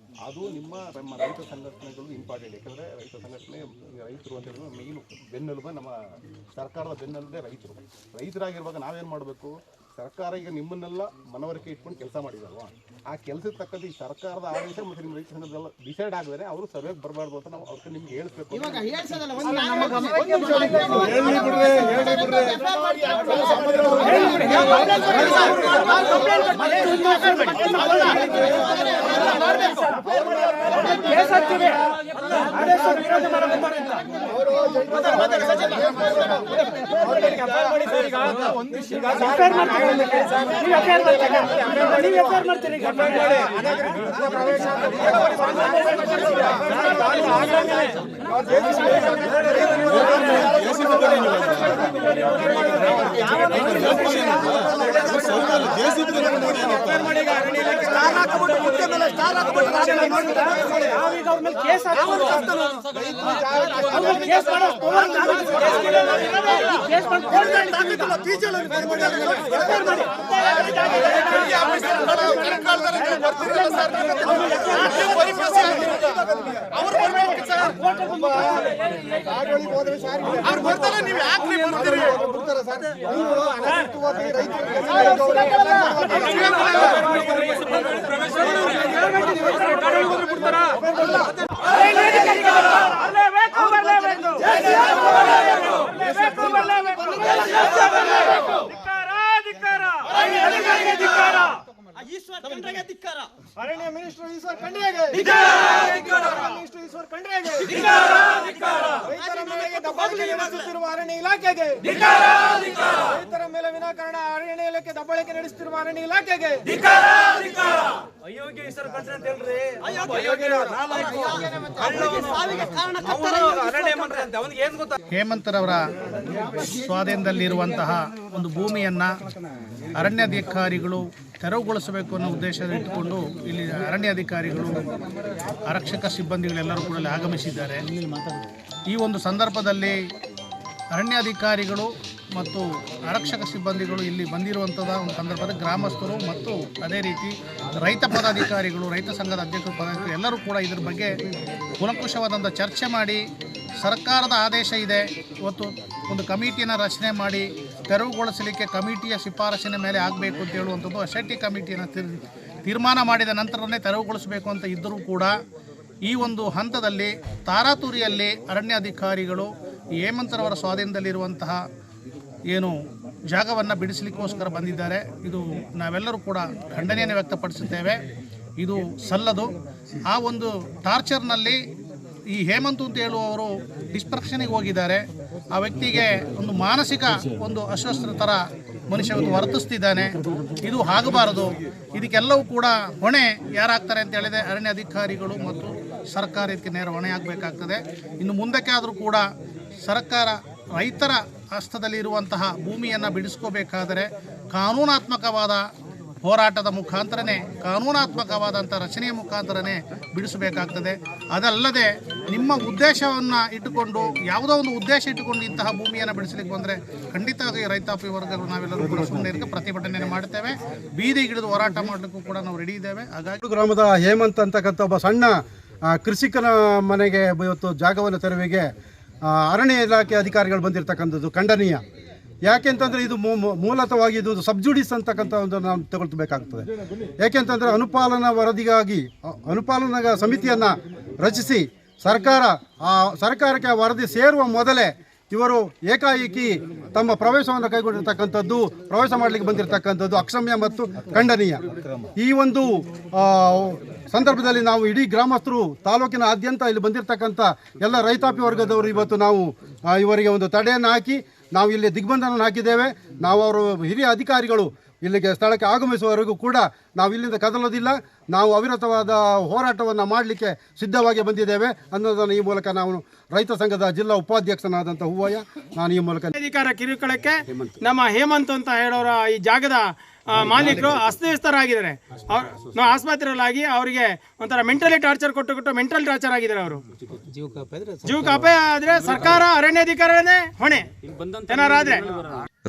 ಅದು ನಮ್ಮ ರೈತ ಸಂಘಟನೆಗಳು ಇಂಪಾರ್ಟೆಂಟ್. ಯಾಕಂದರೆ ರೈತ ಸಂಘಟನೆ, ರೈತರು ಅಂತ ಹೇಳಿದ್ರೆ ಮೇಯ್ನು ಬೆನ್ನೆಲುಬು. ನಮ್ಮ ಸರ್ಕಾರದ ಬೆನ್ನೆಲುಬೇ ರೈತರು. ರೈತರಾಗಿರುವಾಗ ನಾವೇನು ಮಾಡಬೇಕು? ಸರ್ಕಾರ ಈಗ ನಿಮ್ಮನ್ನೆಲ್ಲ ಮನವರಿಕೆ ಇಟ್ಕೊಂಡು ಕೆಲಸ ಮಾಡಿದಲ್ವಾ? ಆ ಕೆಲಸಕ್ಕೆ ತಕ್ಕಂತೆ ಈ ಸರ್ಕಾರದ ಆದೇಶ ಮತ್ತು ನಿಮ್ಮ ರೈತ ಸಂಘದಲ್ಲ ಡಿಸೈಡ್ ಆಗಿದ್ರೆ ಅವರು ಸರ್ವೆಗೆ ಬರಬಾರ್ದು ಅಂತ ನಾವು ಅವ್ರಿಗೆ ನಿಮ್ಗೆ ಹೇಳಿಸ್ಬೇಕು. ಕೇಸ್ ಹಾಕ್ತೀವಿ. ಆದೇಶ ವಿರೋಧ ಮಾಡಬಾರ್ದು ಅಂತ. ಅರಣ್ಯ ಮಿನಿಸ್ಟರ್ ಈಶ್ವರ್ ಖಂಡ್ರೆಗೆ ರೈತರ ಮೇಲೆ ದಬ್ಬಾಳಿಕೆ ನಡೆಸುತ್ತಿರುವ ಅರಣ್ಯ ಇಲಾಖೆಗೆ, ರೈತರ ಮೇಲೆ ವಿನಾಕಾರಣ ಅರಣ್ಯ ಇಲಾಖೆ ದಬ್ಬಾಳಿಕೆ ನಡೆಸುತ್ತಿರುವ ಅರಣ್ಯ ಇಲಾಖೆಗೆ ಅಯೋಗ್ಯ ಈಶ್ವರ್ ಖಂಡ್ರೆ ಅಂತ ಹೇಳ್ರಿ. ಹೇಮಂತರವರ ಸ್ವಾಧೀನದಲ್ಲಿರುವಂತಹ ಒಂದು ಭೂಮಿಯನ್ನು ಅರಣ್ಯಾಧಿಕಾರಿಗಳು ತೆರವುಗೊಳಿಸಬೇಕು ಅನ್ನೋ ಉದ್ದೇಶದ ಇಟ್ಟುಕೊಂಡು ಇಲ್ಲಿ ಅರಣ್ಯಾಧಿಕಾರಿಗಳು, ಆರಕ್ಷಕ ಸಿಬ್ಬಂದಿಗಳೆಲ್ಲರೂ ಕೂಡ ಆಗಮಿಸಿದ್ದಾರೆ. ಈ ಒಂದು ಸಂದರ್ಭದಲ್ಲಿ ಅರಣ್ಯಾಧಿಕಾರಿಗಳು ಮತ್ತು ಆರಕ್ಷಕ ಸಿಬ್ಬಂದಿಗಳು ಇಲ್ಲಿ ಬಂದಿರುವಂಥದ್ದು ಒಂದು ಸಂದರ್ಭದಲ್ಲಿ ಗ್ರಾಮಸ್ಥರು ಮತ್ತು ಅದೇ ರೀತಿ ರೈತ ಪದಾಧಿಕಾರಿಗಳು, ರೈತ ಸಂಘದ ಅಧ್ಯಕ್ಷರು, ಪದಾಧಿಕಾರಿಗಳು ಎಲ್ಲರೂ ಕೂಡ ಇದ್ರ ಬಗ್ಗೆ ಕೂಲಂಕುಷವಾದಂಥ ಚರ್ಚೆ ಮಾಡಿ ಸರ್ಕಾರದ ಆದೇಶ ಇದೆ, ಇವತ್ತು ಒಂದು ಕಮಿಟಿಯನ್ನು ರಚನೆ ಮಾಡಿ ತೆರವುಗೊಳಿಸಲಿಕ್ಕೆ ಕಮಿಟಿಯ ಶಿಫಾರಸಿನ ಮೇಲೆ ಆಗಬೇಕು ಅಂತ ಹೇಳುವಂಥದ್ದು ಅಶೆಟ್ಟಿ ಕಮಿಟಿಯನ್ನು ತೀರ್ಮಾನ ಮಾಡಿದ ನಂತರನೇ ತೆರವುಗೊಳಿಸಬೇಕು ಅಂತ ಇದ್ದರೂ ಕೂಡ ಈ ಒಂದು ಹಂತದಲ್ಲಿ ತಾರಾತುರಿಯಲ್ಲಿ ಅರಣ್ಯಾಧಿಕಾರಿಗಳು ಹೇಮಂತರವರ ಸ್ವಾಧೀನದಲ್ಲಿರುವಂತಹ ಏನು ಜಾಗವನ್ನು ಬಿಡಿಸಲಿಕ್ಕೋಸ್ಕರ ಬಂದಿದ್ದಾರೆ. ಇದು ನಾವೆಲ್ಲರೂ ಕೂಡ ಖಂಡನೆಯನ್ನು ವ್ಯಕ್ತಪಡಿಸುತ್ತೇವೆ. ಇದು ಸಲ್ಲದು. ಆ ಒಂದು ಟಾರ್ಚರ್ನಲ್ಲಿ ಈ ಹೇಮಂತ್ ಅಂತ ಹೇಳುವವರು ಡಿಸ್ಪ್ರಕ್ಷನಿಗೆ ಹೋಗಿದ್ದಾರೆ. ಆ ವ್ಯಕ್ತಿಗೆ ಒಂದು ಮಾನಸಿಕ ಒಂದು ಅಸ್ವಸ್ಥ ಥರ ಮನುಷ್ಯ ವರ್ತಿಸ್ತಿದ್ದಾನೆ. ಇದು ಆಗಬಾರದು. ಇದಕ್ಕೆಲ್ಲವೂ ಕೂಡ ಹೊಣೆ ಯಾರಾಗ್ತಾರೆ ಅಂತ ಹೇಳಿದರೆ ಅರಣ್ಯ ಅಧಿಕಾರಿಗಳು ಮತ್ತು ಸರ್ಕಾರ ಇದಕ್ಕೆ ನೇರ ಹೊಣೆ ಆಗಬೇಕಾಗ್ತದೆ. ಇನ್ನು ಮುಂದಕ್ಕೆ ಆದರೂ ಕೂಡ ಸರ್ಕಾರ ರೈತರ ಹಸ್ತದಲ್ಲಿರುವಂತಹ ಭೂಮಿಯನ್ನು ಬಿಡಿಸ್ಕೋಬೇಕಾದರೆ ಕಾನೂನಾತ್ಮಕವಾದ ಹೋರಾಟದ ಮುಖಾಂತರನೇ, ಕಾನೂನಾತ್ಮಕವಾದಂಥ ರಚನೆಯ ಮುಖಾಂತರನೇ ಬಿಡಿಸಬೇಕಾಗ್ತದೆ. ಅದಲ್ಲದೆ ನಿಮ್ಮ ಉದ್ದೇಶವನ್ನು ಇಟ್ಟುಕೊಂಡು, ಯಾವುದೋ ಒಂದು ಉದ್ದೇಶ ಇಟ್ಟುಕೊಂಡು ಇಂತಹ ಭೂಮಿಯನ್ನು ಬಿಡಿಸಲಿಕ್ಕೆ ಬಂದರೆ ಖಂಡಿತವಾಗಿ ರೈತಾಪಿ ವರ್ಗಗಳು ನಾವೆಲ್ಲರೂ ಕೂಡ ಸುಮ್ಮನೆ ಪ್ರತಿಭಟನೆ ಮಾಡ್ತೇವೆ. ಬೀದಿಗಿಳಿದು ಹೋರಾಟ ಮಾಡಲಿಕ್ಕೂ ಕೂಡ ನಾವು ರೆಡಿ ಇದ್ದೇವೆ. ಹಾಗಾಗಿ ಗ್ರಾಮದ ಹೇಮಂತ್ ಅಂತಕ್ಕಂಥ ಒಬ್ಬ ಸಣ್ಣ ಕೃಷಿಕನ ಮನೆಗೆ ಇವತ್ತು ಜಾಗವನ್ನು ತೆರವಿಗೆ ಅರಣ್ಯ ಇಲಾಖೆ ಅಧಿಕಾರಿಗಳು ಬಂದಿರತಕ್ಕಂಥದ್ದು ಖಂಡನೀಯ. ಯಾಕೆಂತಂದರೆ ಇದು ಮೂಲತಃವಾಗಿ ಇದು ಸಬ್ಜುಡಿಸ್ ಅಂತಕ್ಕಂಥ ಒಂದು ನಾವು ತಗೊಳ್ಬೇಕಾಗ್ತದೆ. ಯಾಕೆಂತಂದರೆ ಅನುಪಾಲನಾ ವರದಿಗಾಗಿ ಅನುಪಾಲನಾ ಸಮಿತಿಯನ್ನು ರಚಿಸಿ ಸರ್ಕಾರಕ್ಕೆ ಆ ವರದಿ ಸೇರುವ ಮೊದಲೇ ಇವರು ಏಕಾಏಕಿ ತಮ್ಮ ಪ್ರವೇಶವನ್ನು ಕೈಗೊಂಡಿರ್ತಕ್ಕಂಥದ್ದು, ಪ್ರವೇಶ ಮಾಡಲಿಕ್ಕೆ ಬಂದಿರತಕ್ಕಂಥದ್ದು ಅಕ್ಷಮ್ಯ ಮತ್ತು ಖಂಡನೀಯ. ಈ ಒಂದು ಸಂದರ್ಭದಲ್ಲಿ ನಾವು ಇಡೀ ಗ್ರಾಮಸ್ಥರು ತಾಲೂಕಿನಾದ್ಯಂತ ಇಲ್ಲಿ ಬಂದಿರತಕ್ಕಂಥ ಎಲ್ಲ ರೈತಾಪಿ ವರ್ಗದವರು ಇವತ್ತು ನಾವು ಇವರಿಗೆ ಒಂದು ತಡೆಯನ್ನು ಹಾಕಿ ನಾವು ಇಲ್ಲಿ ದಿಗ್ಬಂಧನವನ್ನು ಹಾಕಿದ್ದೇವೆ. ನಾವು ಅವರು ಹಿರಿಯ ಅಧಿಕಾರಿಗಳು ಇಲ್ಲಿಗೆ ಸ್ಥಳಕ್ಕೆ ಆಗಮಿಸುವವರೆಗೂ ಕೂಡ ನಾವು ಇಲ್ಲಿಂದ ಕದಲೋದಿಲ್ಲ. ನಾವು ಅವಿರತವಾದ ಹೋರಾಟವನ್ನು ಮಾಡಲಿಕ್ಕೆ ಸಿದ್ಧವಾಗಿ ಬಂದಿದ್ದೇವೆ ಅನ್ನೋದನ್ನು ಈ ಮೂಲಕ ನಾವು ರೈತ ಸಂಘದ ಜಿಲ್ಲಾ ಉಪಾಧ್ಯಕ್ಷನಾದಂಥ ಹೂವಯ್ಯ ನಾನು ಈ ಮೂಲಕ ಅಧಿಕಾರ ಕಿರುಕುಳಕ್ಕೆ ನಮ್ಮ ಹೇಮಂತ್ ಅಂತ ಹೇಳೋರ ಈ ಜಾಗದ ಮಾಲೀಕರು ಅಸ್ತವ್ಯಸ್ತರಾಗಿದ್ದಾರೆ. ನಾವು ಆಸ್ಪತ್ರೆಯಲ್ಲಾಗಿ ಅವರಿಗೆ ಒಂಥರ ಮೆಂಟಲಿ ಟಾರ್ಚರ್ ಕೊಟ್ಟು ಮೆಂಟಲ್ ಟಾರ್ಚರ್ ಆಗಿದ್ದಾರೆ. ಅವರು ಜೀವ ಕಾಪೆ ಆದ್ರೆ ಸರ್ಕಾರ ಅರಣ್ಯಾಧಿಕಾರಿಗಳನ್ನೇ ಹೊಣೆ ಏನಾರಾದ್ರೆ.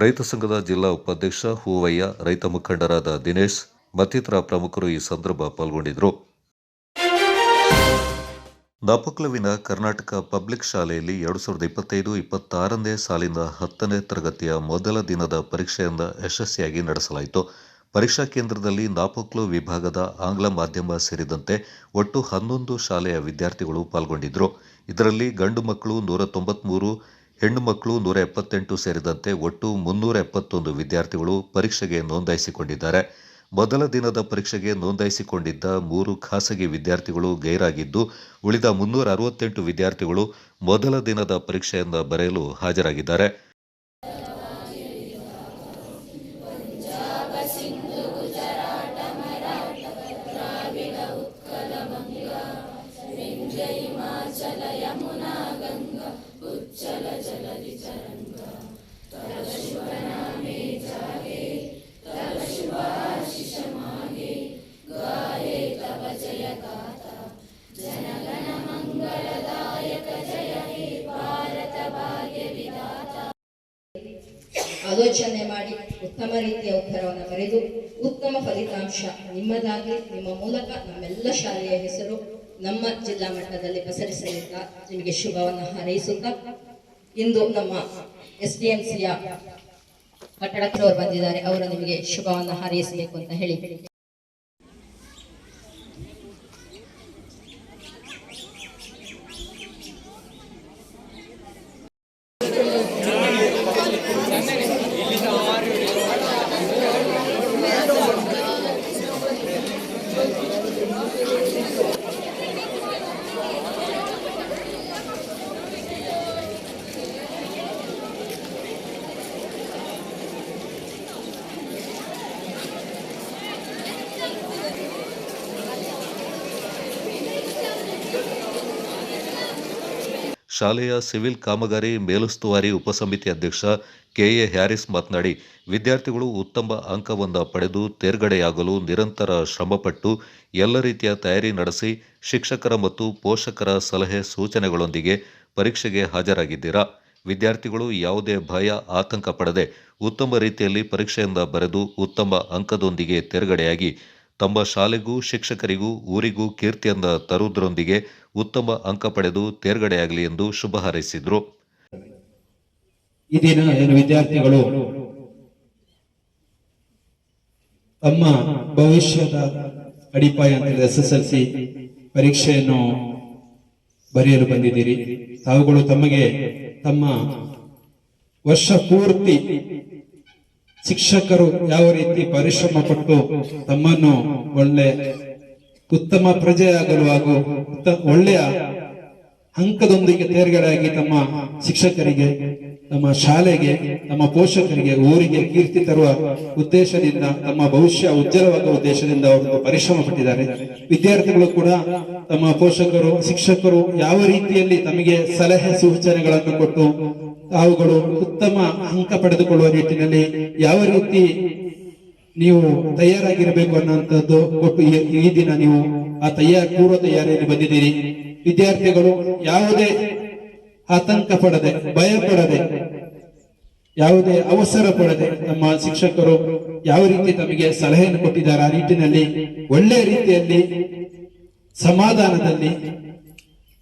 ರೈತ ಸಂಘದ ಜಿಲ್ಲಾ ಉಪಾಧ್ಯಕ್ಷ ಹೂವಯ್ಯ, ರೈತ ಮುಖಂಡರಾದ ದಿನೇಶ್ ಮತ್ತಿತರ ಪ್ರಮುಖರು ಈ ಸಂದರ್ಭ ಪಾಲ್ಗೊಂಡಿದ್ದರು. ನಾಪೋಕ್ಲುವಿನ ಕರ್ನಾಟಕ ಪಬ್ಲಿಕ್ ಶಾಲೆಯಲ್ಲಿ 2025-26ನೇ ಸಾಲಿನ 10ನೇ ತರಗತಿಯ ಮೊದಲ ದಿನದ ಪರೀಕ್ಷೆಯನ್ನು ಯಶಸ್ವಿಯಾಗಿ ನಡೆಸಲಾಯಿತು. ಪರೀಕ್ಷಾ ಕೇಂದ್ರದಲ್ಲಿ ನಾಪೋಕ್ಲು ವಿಭಾಗದ ಆಂಗ್ಲ ಮಾಧ್ಯಮ ಸೇರಿದಂತೆ ಒಟ್ಟು 11 ಶಾಲೆಯ ವಿದ್ಯಾರ್ಥಿಗಳು ಪಾಲ್ಗೊಂಡಿದ್ದರು. ಇದರಲ್ಲಿ ಗಂಡು ಮಕ್ಕಳು 193, ಹೆಣ್ಣು ಮಕ್ಕಳು 178 ಸೇರಿದಂತೆ ಒಟ್ಟು 371 ವಿದ್ಯಾರ್ಥಿಗಳು ಪರೀಕ್ಷೆಗೆ ನೋಂದಾಯಿಸಿಕೊಂಡಿದ್ದಾರೆ. ಮೊದಲ ದಿನದ ಪರೀಕ್ಷೆಗೆ ನೋಂದಾಯಿಸಿಕೊಂಡಿದ್ದ 3 ಖಾಸಗಿ ವಿದ್ಯಾರ್ಥಿಗಳು ಗೈರಾಗಿದ್ದು, ಉಳಿದ 368 ವಿದ್ಯಾರ್ಥಿಗಳು ಮೊದಲ ದಿನದ ಪರೀಕ್ಷೆಯನ್ನು ಬರೆಯಲು ಹಾಜರಾಗಿದ್ದಾರೆ. ಆಲೋಚನೆ ಮಾಡಿ ಉತ್ತಮ ರೀತಿಯ ಉತ್ತರವನ್ನು ಬರೆದು ಉತ್ತಮ ಫಲಿತಾಂಶ ನಿಮ್ಮದಾಗಿ ನಿಮ್ಮ ಮೂಲಕ ನಮ್ಮೆಲ್ಲ ಶಾಲೆಯ ಹೆಸರು ನಮ್ಮ ಜಿಲ್ಲಾ ಮಟ್ಟದಲ್ಲಿ ಪಸರಿಸಲಿದ್ದ ನಿಮಗೆ ಶುಭವನ್ನು ಹಾರೈಸುತ್ತಾ, ಇಂದು ನಮ್ಮ SDMCಯ ಕಟ್ಟಡಕ್ಕವರು ಬಂದಿದ್ದಾರೆ, ಅವರು ನಿಮಗೆ ಶುಭವನ್ನು ಹಾರೈಸಬೇಕು ಅಂತ ಹೇಳಿ ಶಾಲೆಯ ಸಿವಿಲ್ ಕಾಮಗಾರಿ ಮೇಲುಸ್ತುವಾರಿ ಉಪಸಮಿತಿ ಅಧ್ಯಕ್ಷ KA ಹ್ಯಾರಿಸ್ ಮಾತನಾಡಿ, ವಿದ್ಯಾರ್ಥಿಗಳು ಉತ್ತಮ ಅಂಕವನ್ನು ಪಡೆದು ತೇರ್ಗಡೆಯಾಗಲು ನಿರಂತರ ಶ್ರಮಪಟ್ಟು ಎಲ್ಲ ರೀತಿಯ ತಯಾರಿ ನಡೆಸಿ ಶಿಕ್ಷಕರ ಮತ್ತು ಪೋಷಕರ ಸಲಹೆ ಸೂಚನೆಗಳೊಂದಿಗೆ ಪರೀಕ್ಷೆಗೆ ಹಾಜರಾಗಿದ್ದೀರಾ. ವಿದ್ಯಾರ್ಥಿಗಳು ಯಾವುದೇ ಭಯ ಆತಂಕ ಪಡದೆ ಉತ್ತಮ ರೀತಿಯಲ್ಲಿ ಪರೀಕ್ಷೆಯಿಂದ ಬರೆದು ಉತ್ತಮ ಅಂಕದೊಂದಿಗೆ ತೇರ್ಗಡೆಯಾಗಿ ತಮ್ಮ ಶಾಲೆಗೂ ಶಿಕ್ಷಕರಿಗೂ ಊರಿಗೂ ಕೀರ್ತಿಯನ್ನ ತರುವುದರೊಂದಿಗೆ ಉತ್ತಮ ಅಂಕ ಪಡೆದು ತೇರ್ಗಡೆಯಾಗಲಿ ಎಂದು ಶುಭ ಹಾರೈಸಿದರು. ಈ ದಿನ ಏನು ವಿದ್ಯಾರ್ಥಿಗಳು ತಮ್ಮ ಭವಿಷ್ಯದ ಅಡಿಪಾಯ ಅಂತ SSLC ಪರೀಕ್ಷೆಯನ್ನು ಬರೆಯಲು ಬಂದಿದ್ದೀರಿ. ತಾವುಗಳು ತಮಗೆ ತಮ್ಮ ವರ್ಷ ಪೂರ್ತಿ ಶಿಕ್ಷಕರು ಯಾವ ರೀತಿ ಪರಿಶ್ರಮ ಪಟ್ಟು ತಮ್ಮನ್ನು ಉತ್ತಮ ಪ್ರಜೆಯಾಗಲು ಹಾಗೂ ಒಳ್ಳೆಯ ಅಂಕದೊಂದಿಗೆ ತೇರ್ಗಡೆಯಾಗಿ ತಮ್ಮ ಶಿಕ್ಷಕರಿಗೆ, ನಮ್ಮ ಶಾಲೆಗೆ, ನಮ್ಮ ಪೋಷಕರಿಗೆ, ಊರಿಗೆ ಕೀರ್ತಿ ತರುವ ಉದ್ದೇಶದಿಂದ, ತಮ್ಮ ಭವಿಷ್ಯ ಉಜ್ವಲವಾಗುವ ಉದ್ದೇಶದಿಂದ ಅವರು ಪರಿಶ್ರಮ ಪಟ್ಟಿದ್ದಾರೆ. ವಿದ್ಯಾರ್ಥಿಗಳು ಕೂಡ ತಮ್ಮ ಪೋಷಕರು, ಶಿಕ್ಷಕರು ಯಾವ ರೀತಿಯಲ್ಲಿ ತಮಗೆ ಸಲಹೆ ಸೂಚನೆಗಳನ್ನು ಕೊಟ್ಟು ತಾವುಗಳು ಉತ್ತಮ ಅಂಕ ಪಡೆದುಕೊಳ್ಳುವ ನಿಟ್ಟಿನಲ್ಲಿ ಯಾವ ರೀತಿ ನೀವು ತಯಾರಾಗಿರಬೇಕು ಅನ್ನುವಂಥದ್ದು ಕೊಟ್ಟು ಈ ದಿನ ನೀವು ಆ ಪೂರ್ವ ತಯಾರಿಯಲ್ಲಿ ಬಂದಿದ್ದೀರಿ. ವಿದ್ಯಾರ್ಥಿಗಳು ಯಾವುದೇ ಆತಂಕ ಪಡದೆ, ಭಯ ಪಡದೆ, ಯಾವುದೇ ಅವಸರ ಪಡದೆ ನಮ್ಮ ಶಿಕ್ಷಕರು ಯಾವ ರೀತಿ ತಮಗೆ ಸಲಹೆಯನ್ನು ಕೊಟ್ಟಿದ್ದಾರೆ ಆ ನಿಟ್ಟಿನಲ್ಲಿ ಒಳ್ಳೆಯ ರೀತಿಯಲ್ಲಿ ಸಮಾಧಾನದಲ್ಲಿ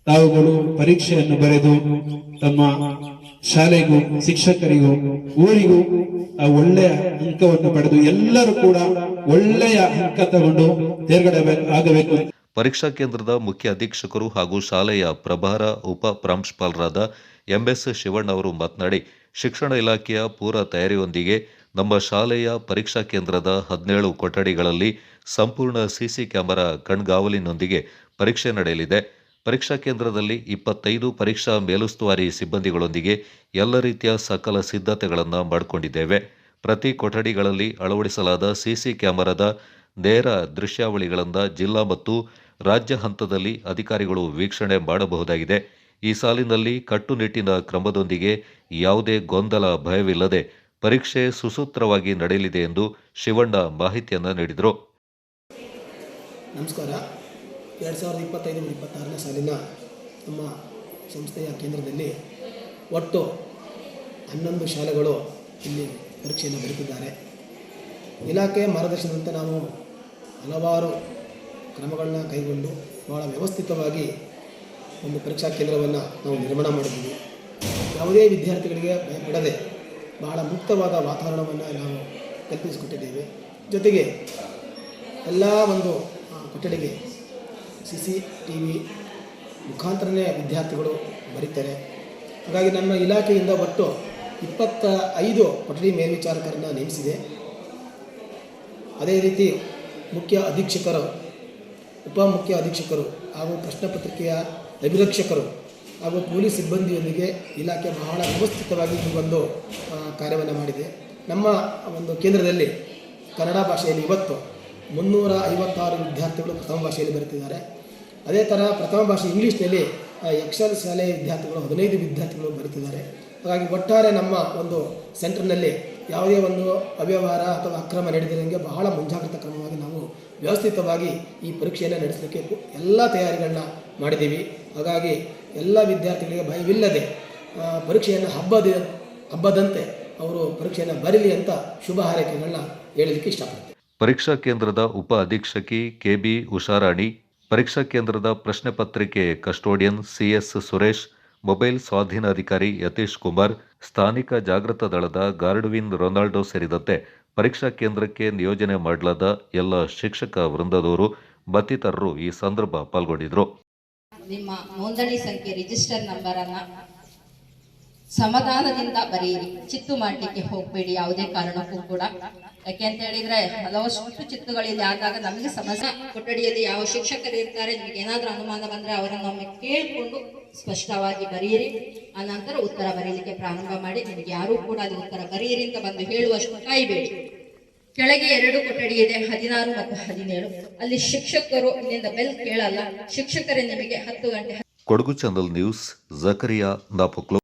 ತಾವುಗಳು ಪರೀಕ್ಷೆಯನ್ನು ಬರೆದು ತಮ್ಮ ಶಾಲೆಗೂ, ಶಿಕ್ಷಕರಿಗೂ, ಊರಿಗೂ ಒಳ್ಳೆಯ ಅಂಕವನ್ನು ಪಡೆದು ಎಲ್ಲರೂ ಕೂಡ ಒಳ್ಳೆಯ ಅಂಕ ತಗೊಂಡು ತೇರ್ಗಡೆ ಆಗಬೇಕು. ಪರೀಕ್ಷಾ ಕೇಂದ್ರದ ಮುಖ್ಯ ಅಧೀಕ್ಷಕರು ಹಾಗೂ ಶಾಲೆಯ ಪ್ರಭಾರ ಉಪ ಪ್ರಾಂಶುಪಾಲರಾದ MS ಶಿವಣ್ಣ ಅವರು ಮಾತನಾಡಿ, ಶಿಕ್ಷಣ ಇಲಾಖೆಯ ಪೂರ್ವ ತಯಾರಿಯೊಂದಿಗೆ ನಮ್ಮ ಶಾಲೆಯ ಪರೀಕ್ಷಾ ಕೇಂದ್ರದ 17 ಕೊಠಡಿಗಳಲ್ಲಿ ಸಂಪೂರ್ಣ CC ಕ್ಯಾಮೆರಾ ಕಣ್ಗಾವಲಿನೊಂದಿಗೆ ಪರೀಕ್ಷೆ ನಡೆಯಲಿದೆ. ಪರೀಕ್ಷಾ ಕೇಂದ್ರದಲ್ಲಿ 25 ಪರೀಕ್ಷಾ ಮೇಲುಸ್ತುವಾರಿ ಸಿಬ್ಬಂದಿಗಳೊಂದಿಗೆ ಎಲ್ಲ ರೀತಿಯ ಸಕಲ ಸಿದ್ಧತೆಗಳನ್ನು ಮಾಡಿಕೊಂಡಿದ್ದೇವೆ. ಪ್ರತಿ ಕೊಠಡಿಗಳಲ್ಲಿ ಅಳವಡಿಸಲಾದ CC ಕ್ಯಾಮೆರಾದ ನೇರ ದೃಶ್ಯಾವಳಿಗಳನ್ನು ಜಿಲ್ಲಾ ಮತ್ತು ರಾಜ್ಯ ಹಂತದಲ್ಲಿ ಅಧಿಕಾರಿಗಳು ವೀಕ್ಷಣೆ ಮಾಡಬಹುದಾಗಿದೆ. ಈ ಸಾಲಿನಲ್ಲಿ ಕಟ್ಟುನಿಟ್ಟಿನ ಕ್ರಮದೊಂದಿಗೆ ಯಾವುದೇ ಗೊಂದಲ, ಭಯವಿಲ್ಲದೆ ಪರೀಕ್ಷೆ ಸುಸೂತ್ರವಾಗಿ ನಡೆಯಲಿದೆ ಎಂದು ಶಿವಣ್ಣ ಮಾಹಿತಿಯನ್ನು ನೀಡಿದರು. ನಮಸ್ಕಾರ. 2025-26ನೇ ಸಾಲಿನ ನಮ್ಮ ಸಂಸ್ಥೆಯ ಕೇಂದ್ರದಲ್ಲಿ ಒಟ್ಟು 11 ಶಾಲೆಗಳು ಇಲ್ಲಿ ಪರೀಕ್ಷೆಯನ್ನು ಬರೆದಿದ್ದಾರೆ. ಇಲಾಖೆಯ ಮಾರ್ಗದರ್ಶನದಂತೆ ನಾವು ಹಲವಾರು ಕ್ರಮಗಳನ್ನ ಕೈಗೊಂಡು ಭಾಳ ವ್ಯವಸ್ಥಿತವಾಗಿ ಒಂದು ಪರೀಕ್ಷಾ ಕೇಂದ್ರವನ್ನು ನಾವು ನಿರ್ಮಾಣ ಮಾಡಿದ್ದೀವಿ. ಯಾವುದೇ ವಿದ್ಯಾರ್ಥಿಗಳಿಗೆ ಭಯಪಡದೆ ಬಹಳ ಮುಕ್ತವಾದ ವಾತಾವರಣವನ್ನು ನಾವು ಕಲ್ಪಿಸಿಕೊಟ್ಟಿದ್ದೇವೆ. ಜೊತೆಗೆ ಎಲ್ಲ ಒಂದು ಕೊಠಡಿಗೆ CCTV ಮುಖಾಂತರನೇ ವಿದ್ಯಾರ್ಥಿಗಳು ಬರೀತಾರೆ. ಹಾಗಾಗಿ ನಮ್ಮ ಇಲಾಖೆಯಿಂದ ಒಟ್ಟು 25 ಕೊಠಡಿ ಮೇಲ್ವಿಚಾರಕರನ್ನು ನೇಮಿಸಿದೆ. ಅದೇ ರೀತಿ ಮುಖ್ಯ ಅಧೀಕ್ಷಕರು, ಉಪಮುಖ್ಯ ಅಧೀಕ್ಷಕರು ಹಾಗೂ ಪ್ರಶ್ನೆ ಪತ್ರಿಕೆಯ ಅಭಿರಕ್ಷಕರು ಹಾಗೂ ಪೊಲೀಸ್ ಸಿಬ್ಬಂದಿಯೊಂದಿಗೆ ಇಲಾಖೆ ಬಹಳ ವ್ಯವಸ್ಥಿತವಾಗಿ ಈ ಒಂದು ಕಾರ್ಯವನ್ನು ಮಾಡಿದೆ. ನಮ್ಮ ಒಂದು ಕೇಂದ್ರದಲ್ಲಿ ಕನ್ನಡ ಭಾಷೆಯಲ್ಲಿ ಇವತ್ತು 356 ವಿದ್ಯಾರ್ಥಿಗಳು ಪ್ರಥಮ ಭಾಷೆಯಲ್ಲಿ ಬರೆತಿದ್ದಾರೆ. ಅದೇ ಥರ ಪ್ರಥಮ ಭಾಷೆ ಇಂಗ್ಲೀಷ್ನಲ್ಲಿ ಎಕ್ಸೆಲ್ ಶಾಲೆಯ ವಿದ್ಯಾರ್ಥಿಗಳು 15 ವಿದ್ಯಾರ್ಥಿಗಳು ಬರೆತಿದ್ದಾರೆ. ಹಾಗಾಗಿ ಒಟ್ಟಾರೆ ನಮ್ಮ ಒಂದು ಸೆಂಟರ್ನಲ್ಲಿ ಯಾವುದೇ ಒಂದು ಅವ್ಯವಹಾರ ಅಥವಾ ಅಕ್ರಮ ನಡೆದಿರಂಗೆ ಬಹಳ ಮುಂಜಾಗ್ರತಾ ಕ್ರಮವಾಗಿ ನಾವು ವ್ಯವಸ್ಥಿತವಾಗಿ ಈ ಪರೀಕ್ಷೆಯನ್ನು ನಡೆಸಲಿಕ್ಕೆ ಎಲ್ಲ ತಯಾರಿಗಳನ್ನ ಮಾಡಿದ್ದೀವಿ. ಹಾಗಾಗಿ ಎಲ್ಲ ವಿದ್ಯಾರ್ಥಿಗಳಿಗೆ ಭಯವಿಲ್ಲದೆ ಪರೀಕ್ಷೆಯನ್ನು ಹಬ್ಬದಂತೆ ಅವರು ಪರೀಕ್ಷೆಯನ್ನು ಬರೀಲಿ ಅಂತ ಶುಭ ಹಾರೈಕೆಗಳನ್ನ ಹೇಳಲಿಕ್ಕೆ ಇಷ್ಟಪಡ್ತೀನಿ. ಪರೀಕ್ಷಾ ಕೇಂದ್ರದ ಉಪ ಅಧೀಕ್ಷಕಿ ಕೆಬಿ ಉಷಾರಾಣಿ, ಪರೀಕ್ಷಾ ಕೇಂದ್ರದ ಪ್ರಶ್ನೆ ಪತ್ರಿಕೆ ಕಸ್ಟೋಡಿಯನ್ ಸಿಎಸ್ ಸುರೇಶ್, ಮೊಬೈಲ್ ಸ್ವಾಧೀನಾಧಿಕಾರಿ ಯತೀಶ್ ಕುಮಾರ್, ಸ್ಥಾನಿಕ ಜಾಗೃತ ದಳದ ಗಾರ್ಡ್ವಿನ್ ರೊನಾಲ್ಡೋ ಸೇರಿದಂತೆ ಪರೀಕ್ಷಾ ಕೇಂದ್ರಕ್ಕೆ ನಿಯೋಜನೆ ಮಾಡಲಾದ ಎಲ್ಲ ಶಿಕ್ಷಕ ವೃಂದದವರು ಮತ್ತಿತರರು ಈ ಸಂದರ್ಭ ಪಾಲ್ಗೊಂಡಿದ್ದರು. ನಿಮ್ಮ ನೋಂದಣಿ ಸಂಖ್ಯೆ ರಿಜಿಸ್ಟರ್ ನಂಬರ್ ಅನ್ನ ಸಮಾಧಾನದಿಂದ ಬರೆಯಿರಿ. ಚಿತ್ತು ಮಾಡಲಿಕ್ಕೆ ಹೋಗಬೇಡಿ ಯಾವುದೇ ಕಾರಣಕ್ಕೂ ಕೂಡ. ಯಾಕೆ ಅಂತ ಹೇಳಿದ್ರೆ ಹಲವಷ್ಟು ಚಿತ್ತುಗಳಿಲ್ಲಿ ಆದಾಗ ನಮಗೆ ಸಮಸ್ಯೆ. ಕೊಠಡಿಯಲ್ಲಿ ಯಾವ ಶಿಕ್ಷಕರು ಇರ್ತಾರೆ, ನಿಮಗೆ ಏನಾದ್ರೂ ಅನುಮಾನ ಬಂದ್ರೆ ಅವರನ್ನು ಒಮ್ಮೆ ಕೇಳಿಕೊಂಡು ಸ್ಪಷ್ಟವಾಗಿ ಬರೆಯಿರಿ. ಆನಂತರ ಉತ್ತರ ಬರೀಲಿಕ್ಕೆ ಪ್ರಾರಂಭ ಮಾಡಿ. ನಿಮಗೆ ಯಾರು ಕೂಡ ಅಲ್ಲಿ ಉತ್ತರ ಬರೆಯಿರಿ ಅಂತ ಬಂದು ಹೇಳುವಷ್ಟು ಕಾಯಬೇಡಿ. ಕೆಳಗೆ 2 ಕೊಠಡಿ ಇದೆ, 16 ಮತ್ತು 17. ಅಲ್ಲಿ ಶಿಕ್ಷಕರು ಇಲ್ಲಿಂದ ಬೆಲ್ ಕೇಳಲ್ಲ. ಶಿಕ್ಷಕರೇ ನಿಮಗೆ 10 ಗಂಟೆ. Kodagu channel news, Zakariya ನಾಪಕ್ಲೋ.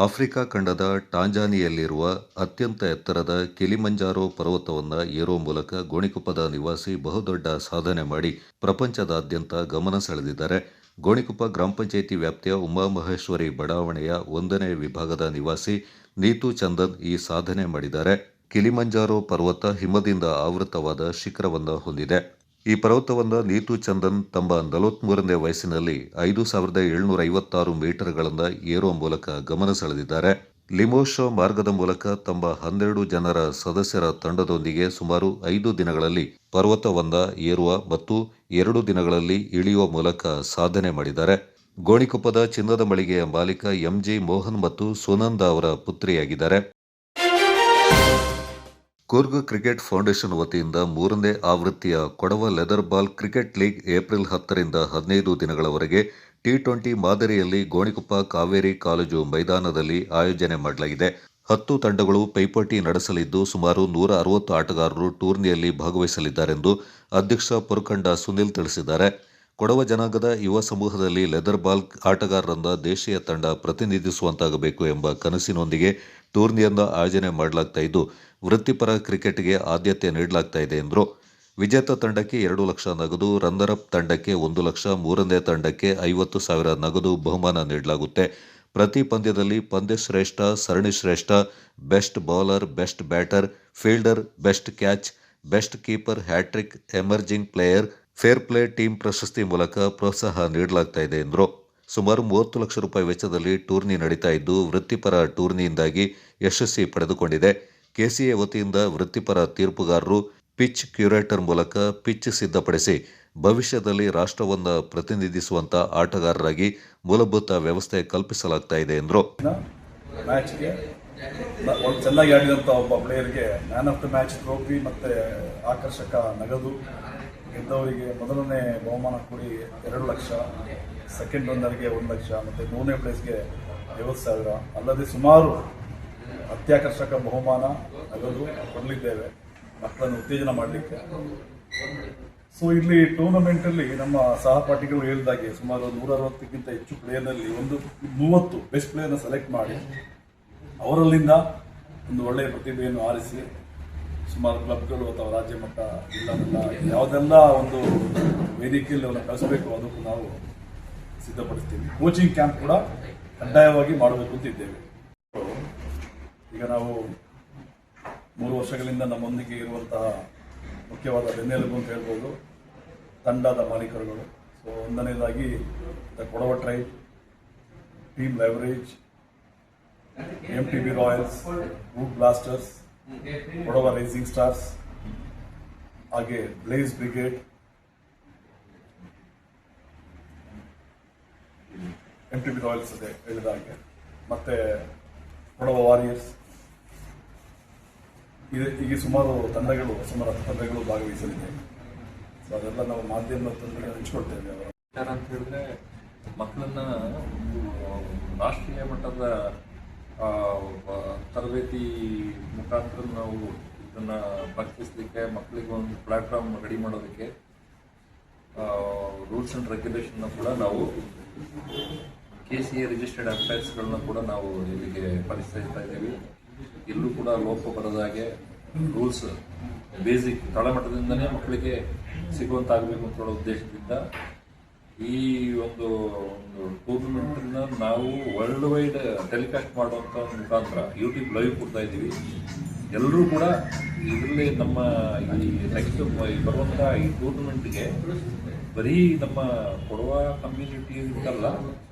Africa ಖಂಡದ ಟಾಂಜಾನಿಯಲ್ಲಿರುವ ಅತ್ಯಂತ ಎತ್ತರದ ಕಿಲಿಮಂಜಾರೋ ಪರ್ವತವನ್ನು ಏರೋ ಮೂಲಕ ಗೋಣಿಕೊಪ್ಪದ ನಿವಾಸಿ ಬಹುದೊಡ್ಡ ಸಾಧನೆ ಮಾಡಿ ಪ್ರಪಂಚದಾದ್ಯಂತ ಗಮನ ಸೆಳೆದಿದ್ದಾರೆ. ಗೋಣಿಕೊಪ್ಪ ಗ್ರಾಮ ಪಂಚಾಯಿತಿ ವ್ಯಾಪ್ತಿಯ ಉಮಾಮಹೇಶ್ವರಿ ಬಡಾವಣೆಯ 1ನೇ ವಿಭಾಗದ ನಿವಾಸಿ ನೀತು ಚಂದನ್ ಈ ಸಾಧನೆ ಮಾಡಿದ್ದಾರೆ. ಕಿಲಿಮಂಜಾರೋ ಪರ್ವತ ಹಿಮದಿಂದ ಆವೃತವಾದ ಶಿಖರವನ್ನು ಹೊಂದಿದೆ. ಈ ಪರ್ವತವನ್ನು ನೀತು ಚಂದನ್ ತಮ್ಮ 43ನೇ ವಯಸ್ಸಿನಲ್ಲಿ 5756 ಮೀಟರ್ಗಳನ್ನು ಏರುವ ಮೂಲಕ ಗಮನ ಸೆಳೆದಿದ್ದಾರೆ. ಲಿಮೋಶೋ ಮಾರ್ಗದ ಮೂಲಕ ತಮ್ಮ 12 ಜನರ ಸದಸ್ಯರ ತಂಡದೊಂದಿಗೆ ಸುಮಾರು 5 ದಿನಗಳಲ್ಲಿ ಪರ್ವತವನ್ನ ಏರುವ ಮತ್ತು 2 ದಿನಗಳಲ್ಲಿ ಇಳಿಯುವ ಮೂಲಕ ಸಾಧನೆ ಮಾಡಿದ್ದಾರೆ. ಗೋಣಿಕೊಪ್ಪದ ಚಿನ್ನದ ಮಳಿಗೆಯ ಮಾಲೀಕ ಎಂಜಿ ಮೋಹನ್ ಮತ್ತು ಸುನಂದ ಅವರ ಪುತ್ರಿಯಾಗಿದ್ದಾರೆ. ಕೂರ್ಗ್ ಕ್ರಿಕೆಟ್ ಫೌಂಡೇಶನ್ ವತಿಯಿಂದ 3ನೇ ಆವೃತ್ತಿಯ Kodava leather ball cricket league April 10ರಿಂದ 15 ದಿನಗಳವರೆಗೆ T20 ಮಾದರಿಯಲ್ಲಿ ಗೋಣಿಕೊಪ್ಪ ಕಾವೇರಿ ಕಾಲೇಜು ಮೈದಾನದಲ್ಲಿ ಆಯೋಜನೆ ಮಾಡಲಾಗಿದೆ. 10 ತಂಡಗಳು ಪೈಪೋಟಿ ನಡೆಸಲಿದ್ದು ಸುಮಾರು 160 ಆಟಗಾರರು ಟೂರ್ನಿಯಲ್ಲಿ ಭಾಗವಹಿಸಲಿದ್ದಾರೆಂದು ಅಧ್ಯಕ್ಷ ಪುರಕಂಡ ಸುನಿಲ್ ತಿಳಿಸಿದ್ದಾರೆ. ಕೊಡವ ಜನಾಂಗದ ಯುವ ಸಮೂಹದಲ್ಲಿ ಲೆದರ್ ಬಾಲ್ ಆಟಗಾರರನ್ನ ದೇಶೀಯ ತಂಡ ಪ್ರತಿನಿಧಿಸುವಂತಾಗಬೇಕು ಎಂಬ ಕನಸಿನೊಂದಿಗೆ ಟೂರ್ನಿಯನ್ನು ಆಯೋಜನೆ ಮಾಡಲಾಗ್ತಾ ಇದ್ದು ವೃತ್ತಿಪರ ಕ್ರಿಕೆಟ್ಗೆ ಆದ್ಯತೆ ನೀಡಲಾಗ್ತಾ ಇದೆ ಎಂದರು. ವಿಜೇತ ತಂಡಕ್ಕೆ 2 ಲಕ್ಷ ನಗದು, ರನ್ನರ್ ಅಪ್ ತಂಡಕ್ಕೆ 1 ಲಕ್ಷ, 3ನೇ ತಂಡಕ್ಕೆ 50,000 ನಗದು ಬಹುಮಾನ ನೀಡಲಾಗುತ್ತೆ. ಪ್ರತಿ ಪಂದ್ಯದಲ್ಲಿ ಪಂದ್ಯ ಶ್ರೇಷ್ಠ, ಸರಣಿ ಶ್ರೇಷ್ಠ, best bowler, best batter, fielder, best catch, best keeper, hattrick, emerging player, fair play team ಪ್ರಶಸ್ತಿ ಮೂಲಕ ಪ್ರೋತ್ಸಾಹ ನೀಡಲಾಗ್ತಾ ಇದೆ ಎಂದರು. ಸುಮಾರು 30 ಲಕ್ಷ ರೂಪಾಯಿ ವೆಚ್ಚದಲ್ಲಿ ಟೂರ್ನಿ ನಡೀತಾ ಇದ್ದು ವೃತ್ತಿಪರ ಟೂರ್ನಿಯಿಂದಾಗಿ ಯಶಸ್ವಿ ಪಡೆದುಕೊಂಡಿದೆ. ಕೆಸಿಎ ವತಿಯಿಂದ ವೃತ್ತಿಪರ ತೀರ್ಪುಗಾರರು ಪಿಚ್ ಕ್ಯೂರೇಟರ್ ಮೂಲಕ ಪಿಚ್ ಸಿದ್ಧಪಡಿಸಿ ಭವಿಷ್ಯದಲ್ಲಿ ರಾಷ್ಟ್ರವನ್ನು ಪ್ರತಿನಿಧಿಸುವಂತ ಆಟಗಾರರಾಗಿ ಮೂಲಭೂತ ವ್ಯವಸ್ಥೆ ಕಲ್ಪಿಸಲಾಗ್ತಾ ಇದೆ ಎಂದರು. ಮ್ಯಾಚ್ಗೆ ಚೆನ್ನಾಗಿ ಆಡಿದಂಥ ಒಬ್ಬ ಪ್ಲೇಯರ್ಗೆ man of the match trophy ಮತ್ತು ಆಕರ್ಷಕ ನಗದು, ಗೆದ್ದವರಿಗೆ ಮೊದಲನೇ ಬಹುಮಾನ ಕೂಡಿ 2 ಲಕ್ಷ, ಸೆಕೆಂಡ್ ರನ್ನರ್ಗೆ 1 ಲಕ್ಷ ಮತ್ತು 3ನೇ ಪ್ಲೇಸ್ಗೆ 50,000 ಅಲ್ಲದೆ ಸುಮಾರು ಅತ್ಯಾಕರ್ಷಕ ಬಹುಮಾನ ನಗದು ಕೊಡಲಿದ್ದೇವೆ ಮಕ್ಕಳನ್ನು ಉತ್ತೇಜನ ಮಾಡಲಿಕ್ಕೆ. ಸೊ ಇಲ್ಲಿ ಟೂರ್ನಮೆಂಟಲ್ಲಿ ನಮ್ಮ ಸಹಪಾಠಿಗಳು ಹೇಳಿದಾಗೆ ಸುಮಾರು 160ಕ್ಕಿಂತ ಹೆಚ್ಚು ಪ್ಲೇಯರ್ನಲ್ಲಿ 30 ಬೆಸ್ಟ್ ಪ್ಲೇಯರ್ನ ಸೆಲೆಕ್ಟ್ ಮಾಡಿ ಅವರಲ್ಲಿಂದ ಒಂದು ಒಳ್ಳೆಯ ಪ್ರತಿಭೆಯನ್ನು ಆರಿಸಿ ಸುಮಾರು ಕ್ಲಬ್ಗಳು ಅಥವಾ ರಾಜ್ಯ ಮಟ್ಟ ಜಿಲ್ಲಾ ಮಟ್ಟ ಯಾವುದೆಲ್ಲ ಒಂದು ವೇದಿಕೆಯಲ್ಲಿ ಅವನ್ನ ಕಳಿಸಬೇಕು ಅದಕ್ಕೂ ನಾವು ಸಿದ್ಧಪಡಿಸ್ತೀವಿ. ಕೋಚಿಂಗ್ ಕ್ಯಾಂಪ್ ಕೂಡ ಕಡ್ಡಾಯವಾಗಿ ಮಾಡಬೇಕು ಅಂತ ಇದ್ದೇವೆ. ಈಗ ನಾವು 3 ವರ್ಷಗಳಿಂದ ನಮ್ಮೊಂದಿಗೆ ಇರುವಂತಹ ಮುಖ್ಯವಾದ ಬೆನ್ನೆಲುಬು ಅಂತ ಹೇಳ್ಬೋದು ತಂಡದ ಮಾಲೀಕರುಗಳು. ಸೊ ಒಂದನೇದಾಗಿ the Kodava tribe, team leverage, MTB royals, wood blasters, Kodava rising stars, ಹಾಗೆ ಬ್ಲೇಸ್ ಬ್ರಿಗೇಡ್, MTB ರಾಯಲ್ಸ್ ಅದೇ ಹೇಳಿದ ಹಾಗೆ, ಮತ್ತೆ ಕೊಡವ ವಾರಿಯರ್ಸ್, ಈಗ ಸುಮಾರು ತಂಡಗಳು ಭಾಗವಹಿಸಲಿದೆ. ಸೊ ಅದೆಲ್ಲ ನಾವು ಮಾಧ್ಯಮದೊಂದಿಗೆ ಹಂಚ್ಕೊಳ್ತೇವೆ. ಅಂತ ಹೇಳಿದ್ರೆ ಮಕ್ಕಳನ್ನ ರಾಷ್ಟ್ರೀಯ ಮಟ್ಟದ ತರಬೇತಿ ಮುಖಾಂತರ ನಾವು ಇದನ್ನು ಪರಿಚಯಿಸಲಿಕ್ಕೆ, ಮಕ್ಕಳಿಗೆ ಒಂದು ಪ್ಲಾಟ್ಫಾರ್ಮ್ ರೆಡಿ ಮಾಡೋದಕ್ಕೆ ರೂಲ್ಸ್ ಆ್ಯಂಡ್ ರೆಗ್ಯುಲೇಷನ್ನ ಕೂಡ ನಾವು KCA ರಿಜಿಸ್ಟರ್ಡ್ ಅಫೇರ್ಸ್ಗಳನ್ನ ಕೂಡ ನಾವು ಇಲ್ಲಿಗೆ ಪರಿಚಯಿಸ್ತಾ ಇದ್ದೀವಿ. ಎಲ್ಲೂ ಕೂಡ ಲೋಪ ಬರದಾಗೆ ರೂಲ್ಸ್ ಬೇಸಿಕ್ ತಳಮಟ್ಟದಿಂದನೇ ಮಕ್ಕಳಿಗೆ ಸಿಗುವಂತಾಗಬೇಕು ಅಂತ ಹೇಳೋ ಉದ್ದೇಶದಿಂದ ಈ ಒಂದು ಟೂರ್ನಮೆಂಟನ್ನು ನಾವು ವರ್ಲ್ಡ್ ವೈಡ್ ಟೆಲಿಕಾಸ್ಟ್ ಮಾಡುವಂಥ ಮುಖಾಂತರ ಯೂಟ್ಯೂಬ್ ಲೈವ್ ಕೊಡ್ತಾ ಇದ್ದೀವಿ. ಎಲ್ಲರೂ ಕೂಡ ಇದರಲ್ಲಿ ನಮ್ಮ ಈ ನೆಕ್ಸ್ಟ್ ಬರುವಂಥ ಈ ಟೂರ್ನಮೆಂಟ್ಗೆ ಬರೀ ನಮ್ಮ ಕೊಡವ ಕಮ್ಯುನಿಟಿ ಅಂತಲ್ಲ,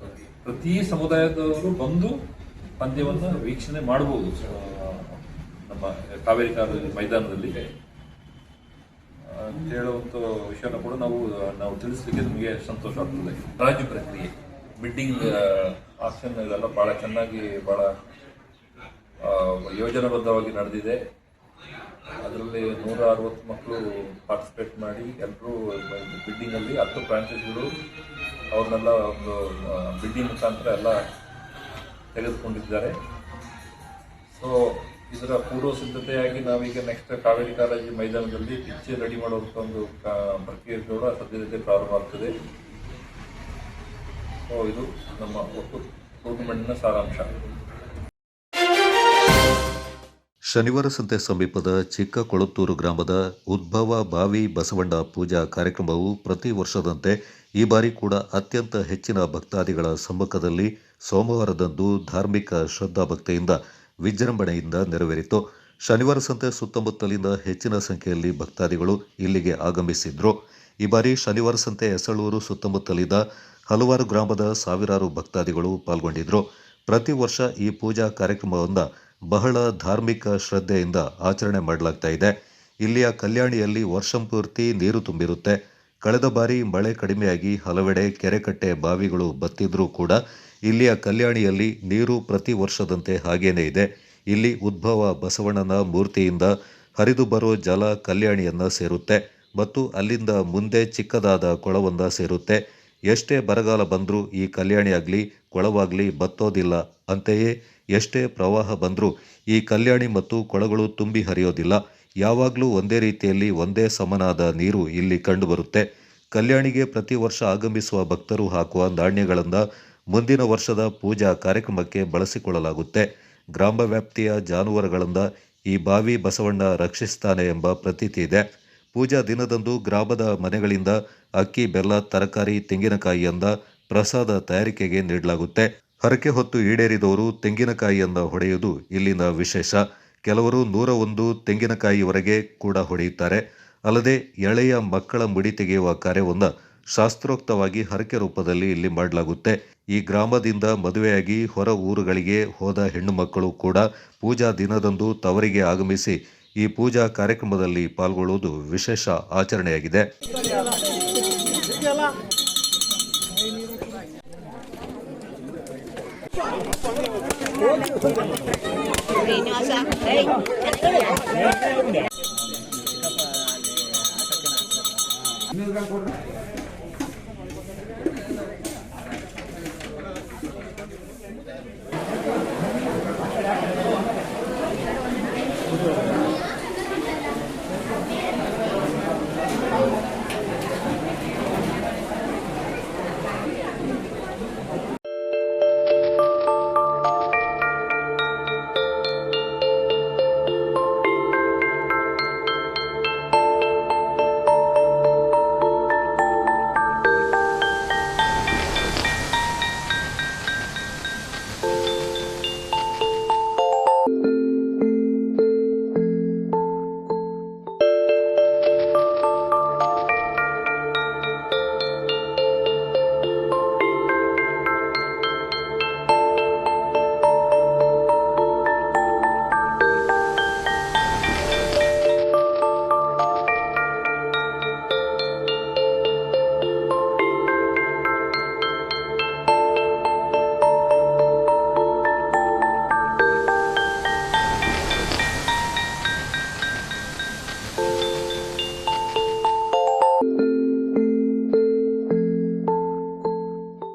ಪ್ರತಿ ಸಮುದಾಯದವರು ಬಂದು ಪಂದ್ಯವನ್ನು ವೀಕ್ಷಣೆ ಮಾಡಬಹುದು ನಮ್ಮ ಕಾವೇರಿ ಕಾಲೇಜು ಮೈದಾನದಲ್ಲಿ ಅಂತ ಹೇಳುವಂಥ ವಿಷಯನ ಕೂಡ ನಾವು ತಿಳಿಸ್ಲಿಕ್ಕೆ ನಮಗೆ ಸಂತೋಷ ಆಗ್ತದೆ. ರಾಜ್ಯ ಪ್ರಕ್ರಿಯೆ ಬಿಡ್ಡಿಂಗ್ ಆಕ್ಷನ್ ಇದೆಲ್ಲ ಭಾಳ ಚೆನ್ನಾಗಿ ಭಾಳ ಯೋಜನಾಬದ್ಧವಾಗಿ ನಡೆದಿದೆ. ಅದರಲ್ಲಿ 160 ಮಕ್ಕಳು ಪಾರ್ಟಿಸಿಪೇಟ್ ಮಾಡಿ ಎಲ್ಲರೂ ಬಿಡ್ಡಿಂಗಲ್ಲಿ 10 ಫ್ರಾಂಚೈಸಿಗಳು ಅವ್ರನ್ನೆಲ್ಲ ಒಂದು ಬಿಡ್ಡಿಂಗ್ ಮುಖಾಂತರ ಎಲ್ಲ ತೆಗೆದುಕೊಂಡಿದ್ದಾರೆ. ಸೊ ಇದರ ಪೂರ್ವ ಸಿದ್ಧತೆಯಾಗಿ ನಾವೀಗ ನೆಕ್ಸ್ಟ್ ಕಾವೇರಿ ಕಾಲೇಜು ಮೈದಾನದಲ್ಲಿ ಪಿಚ್ ರೆಡಿ ಮಾಡುವಂಥ ಒಂದು ಪ್ರಕ್ರಿಯೆ ಕೂಡ ಸದ್ಯದಲ್ಲೇ ಪ್ರಾರಂಭ ಆಗ್ತದೆ. ಸೊ ಇದು ನಮ್ಮ ಒಟ್ಟು ಟೂರ್ನಮೆಂಟ್ನ ಸಾರಾಂಶ. ಶನಿವಾರ ಸಂತೆ ಸಮೀಪದ ಚಿಕ್ಕ ಕೊಳತ್ತೂರು ಗ್ರಾಮದ ಉದ್ಭವ ಬಾವಿ ಬಸವಣ್ಣ ಪೂಜಾ ಕಾರ್ಯಕ್ರಮವು ಪ್ರತಿ ವರ್ಷದಂತೆ ಈ ಬಾರಿ ಕೂಡ ಅತ್ಯಂತ ಹೆಚ್ಚಿನ ಭಕ್ತಾದಿಗಳ ಸಮ್ಮುಖದಲ್ಲಿ ಸೋಮವಾರದಂದು ಧಾರ್ಮಿಕ ಶ್ರದ್ಧಾಭಕ್ತಿಯಿಂದ ವಿಜೃಂಭಣೆಯಿಂದ ನೆರವೇರಿತು. ಶನಿವಾರ ಸಂತೆ ಸುತ್ತಮುತ್ತಲಿಂದ ಹೆಚ್ಚಿನ ಸಂಖ್ಯೆಯಲ್ಲಿ ಭಕ್ತಾದಿಗಳು ಇಲ್ಲಿಗೆ ಆಗಮಿಸಿದ್ರು. ಈ ಬಾರಿ ಶನಿವಾರ ಸಂತೆ ಎಸಳೂರು ಸುತ್ತಮುತ್ತಲಿದ್ದ ಹಲವಾರು ಗ್ರಾಮದ ಸಾವಿರಾರು ಭಕ್ತಾದಿಗಳು ಪಾಲ್ಗೊಂಡಿದ್ರು. ಪ್ರತಿ ವರ್ಷ ಈ ಪೂಜಾ ಕಾರ್ಯಕ್ರಮವನ್ನು ಬಹಳ ಧಾರ್ಮಿಕ ಶ್ರದ್ಧೆಯಿಂದ ಆಚರಣೆ ಮಾಡಲಾಗ್ತಾ ಇದೆ. ಇಲ್ಲಿಯ ಕಲ್ಯಾಣಿಯಲ್ಲಿ ವರ್ಷಂಪೂರ್ತಿ ನೀರು ತುಂಬಿರುತ್ತೆ. ಕಳೆದ ಬಾರಿ ಮಳೆ ಕಡಿಮೆಯಾಗಿ ಹಲವೆಡೆ ಕೆರೆಕಟ್ಟೆ ಬಾವಿಗಳು ಬತ್ತಿದ್ರೂ ಕೂಡ ಇಲ್ಲಿಯ ಕಲ್ಯಾಣಿಯಲ್ಲಿ ನೀರು ಪ್ರತಿ ವರ್ಷದಂತೆ ಹಾಗೇನೇ ಇದೆ. ಇಲ್ಲಿ ಉದ್ಭವ ಬಸವಣ್ಣನ ಮೂರ್ತಿಯಿಂದ ಹರಿದು ಬರೋ ಜಲ ಕಲ್ಯಾಣಿಯನ್ನ ಸೇರುತ್ತೆ ಮತ್ತು ಅಲ್ಲಿಂದ ಮುಂದೆ ಚಿಕ್ಕದಾದ ಕೊಳವೊಂದ ಸೇರುತ್ತೆ. ಎಷ್ಟೇ ಬರಗಾಲ ಬಂದರೂ ಈ ಕಲ್ಯಾಣಿಯಾಗಲಿ ಕೊಳವಾಗಲಿ ಬತ್ತೋದಿಲ್ಲ. ಅಂತೆಯೇ ಎಷ್ಟೇ ಪ್ರವಾಹ ಬಂದರೂ ಈ ಕಲ್ಯಾಣಿ ಮತ್ತು ಕೊಳಗಳು ತುಂಬಿ ಹರಿಯೋದಿಲ್ಲ. ಯಾವಾಗಲೂ ಒಂದೇ ರೀತಿಯಲ್ಲಿ ಒಂದೇ ಸಮನಾದ ನೀರು ಇಲ್ಲಿ ಕಂಡುಬರುತ್ತೆ. ಕಲ್ಯಾಣಿಗೆ ಪ್ರತಿ ವರ್ಷ ಆಗಮಿಸುವ ಭಕ್ತರು ಹಾಕುವ ನಾಣ್ಯಗಳನ್ನು ಮುಂದಿನ ವರ್ಷದ ಪೂಜಾ ಕಾರ್ಯಕ್ರಮಕ್ಕೆ ಬಳಸಿಕೊಳ್ಳಲಾಗುತ್ತೆ. ಗ್ರಾಮ ವ್ಯಾಪ್ತಿಯ ಜಾನುವಾರುಗಳಿಂದ ಈ ಬಾವಿ ಬಸವಣ್ಣ ರಕ್ಷಿಸ್ತಾನೆ ಎಂಬ ಪ್ರತೀತಿ ಇದೆ. ಪೂಜಾ ದಿನದಂದು ಗ್ರಾಮದ ಮನೆಗಳಿಂದ ಅಕ್ಕಿ, ಬೆಲ್ಲ, ತರಕಾರಿ, ತೆಂಗಿನಕಾಯಿಯಿಂದ ಪ್ರಸಾದ ತಯಾರಿಕೆಗೆ ನೀಡಲಾಗುತ್ತೆ. ಹರಕೆ ಹೊತ್ತು ಈಡೇರಿದವರು ತೆಂಗಿನಕಾಯಿಯನ್ನು ಹೊಡೆಯುವುದು ಇಲ್ಲಿನ ವಿಶೇಷ. ಕೆಲವರು 101 ತೆಂಗಿನಕಾಯಿವರೆಗೆ ಕೂಡ ಹೊಡೆಯುತ್ತಾರೆ. ಅಲ್ಲದೆ ಎಳೆಯ ಮಕ್ಕಳ ಮುಡಿ ತೆಗೆಯುವ ಕಾರ್ಯವನ್ನು ಶಾಸ್ತ್ರೋಕ್ತವಾಗಿ ಹರಕೆ ರೂಪದಲ್ಲಿ ಇಲ್ಲಿ ಮಾಡಲಾಗುತ್ತೆ. ಈ ಗ್ರಾಮದಿಂದ ಮದುವೆಯಾಗಿ ಹೊರ ಊರುಗಳಿಗೆ ಹೋದ ಹೆಣ್ಣು ಮಕ್ಕಳು ಕೂಡ ಪೂಜಾ ದಿನದಂದು ತವರಿಗೆ ಆಗಮಿಸಿ ಈ ಪೂಜಾ ಕಾರ್ಯಕ್ರಮದಲ್ಲಿ ಪಾಲ್ಗೊಳ್ಳುವುದು ವಿಶೇಷ ಆಚರಣೆಯಾಗಿದೆ.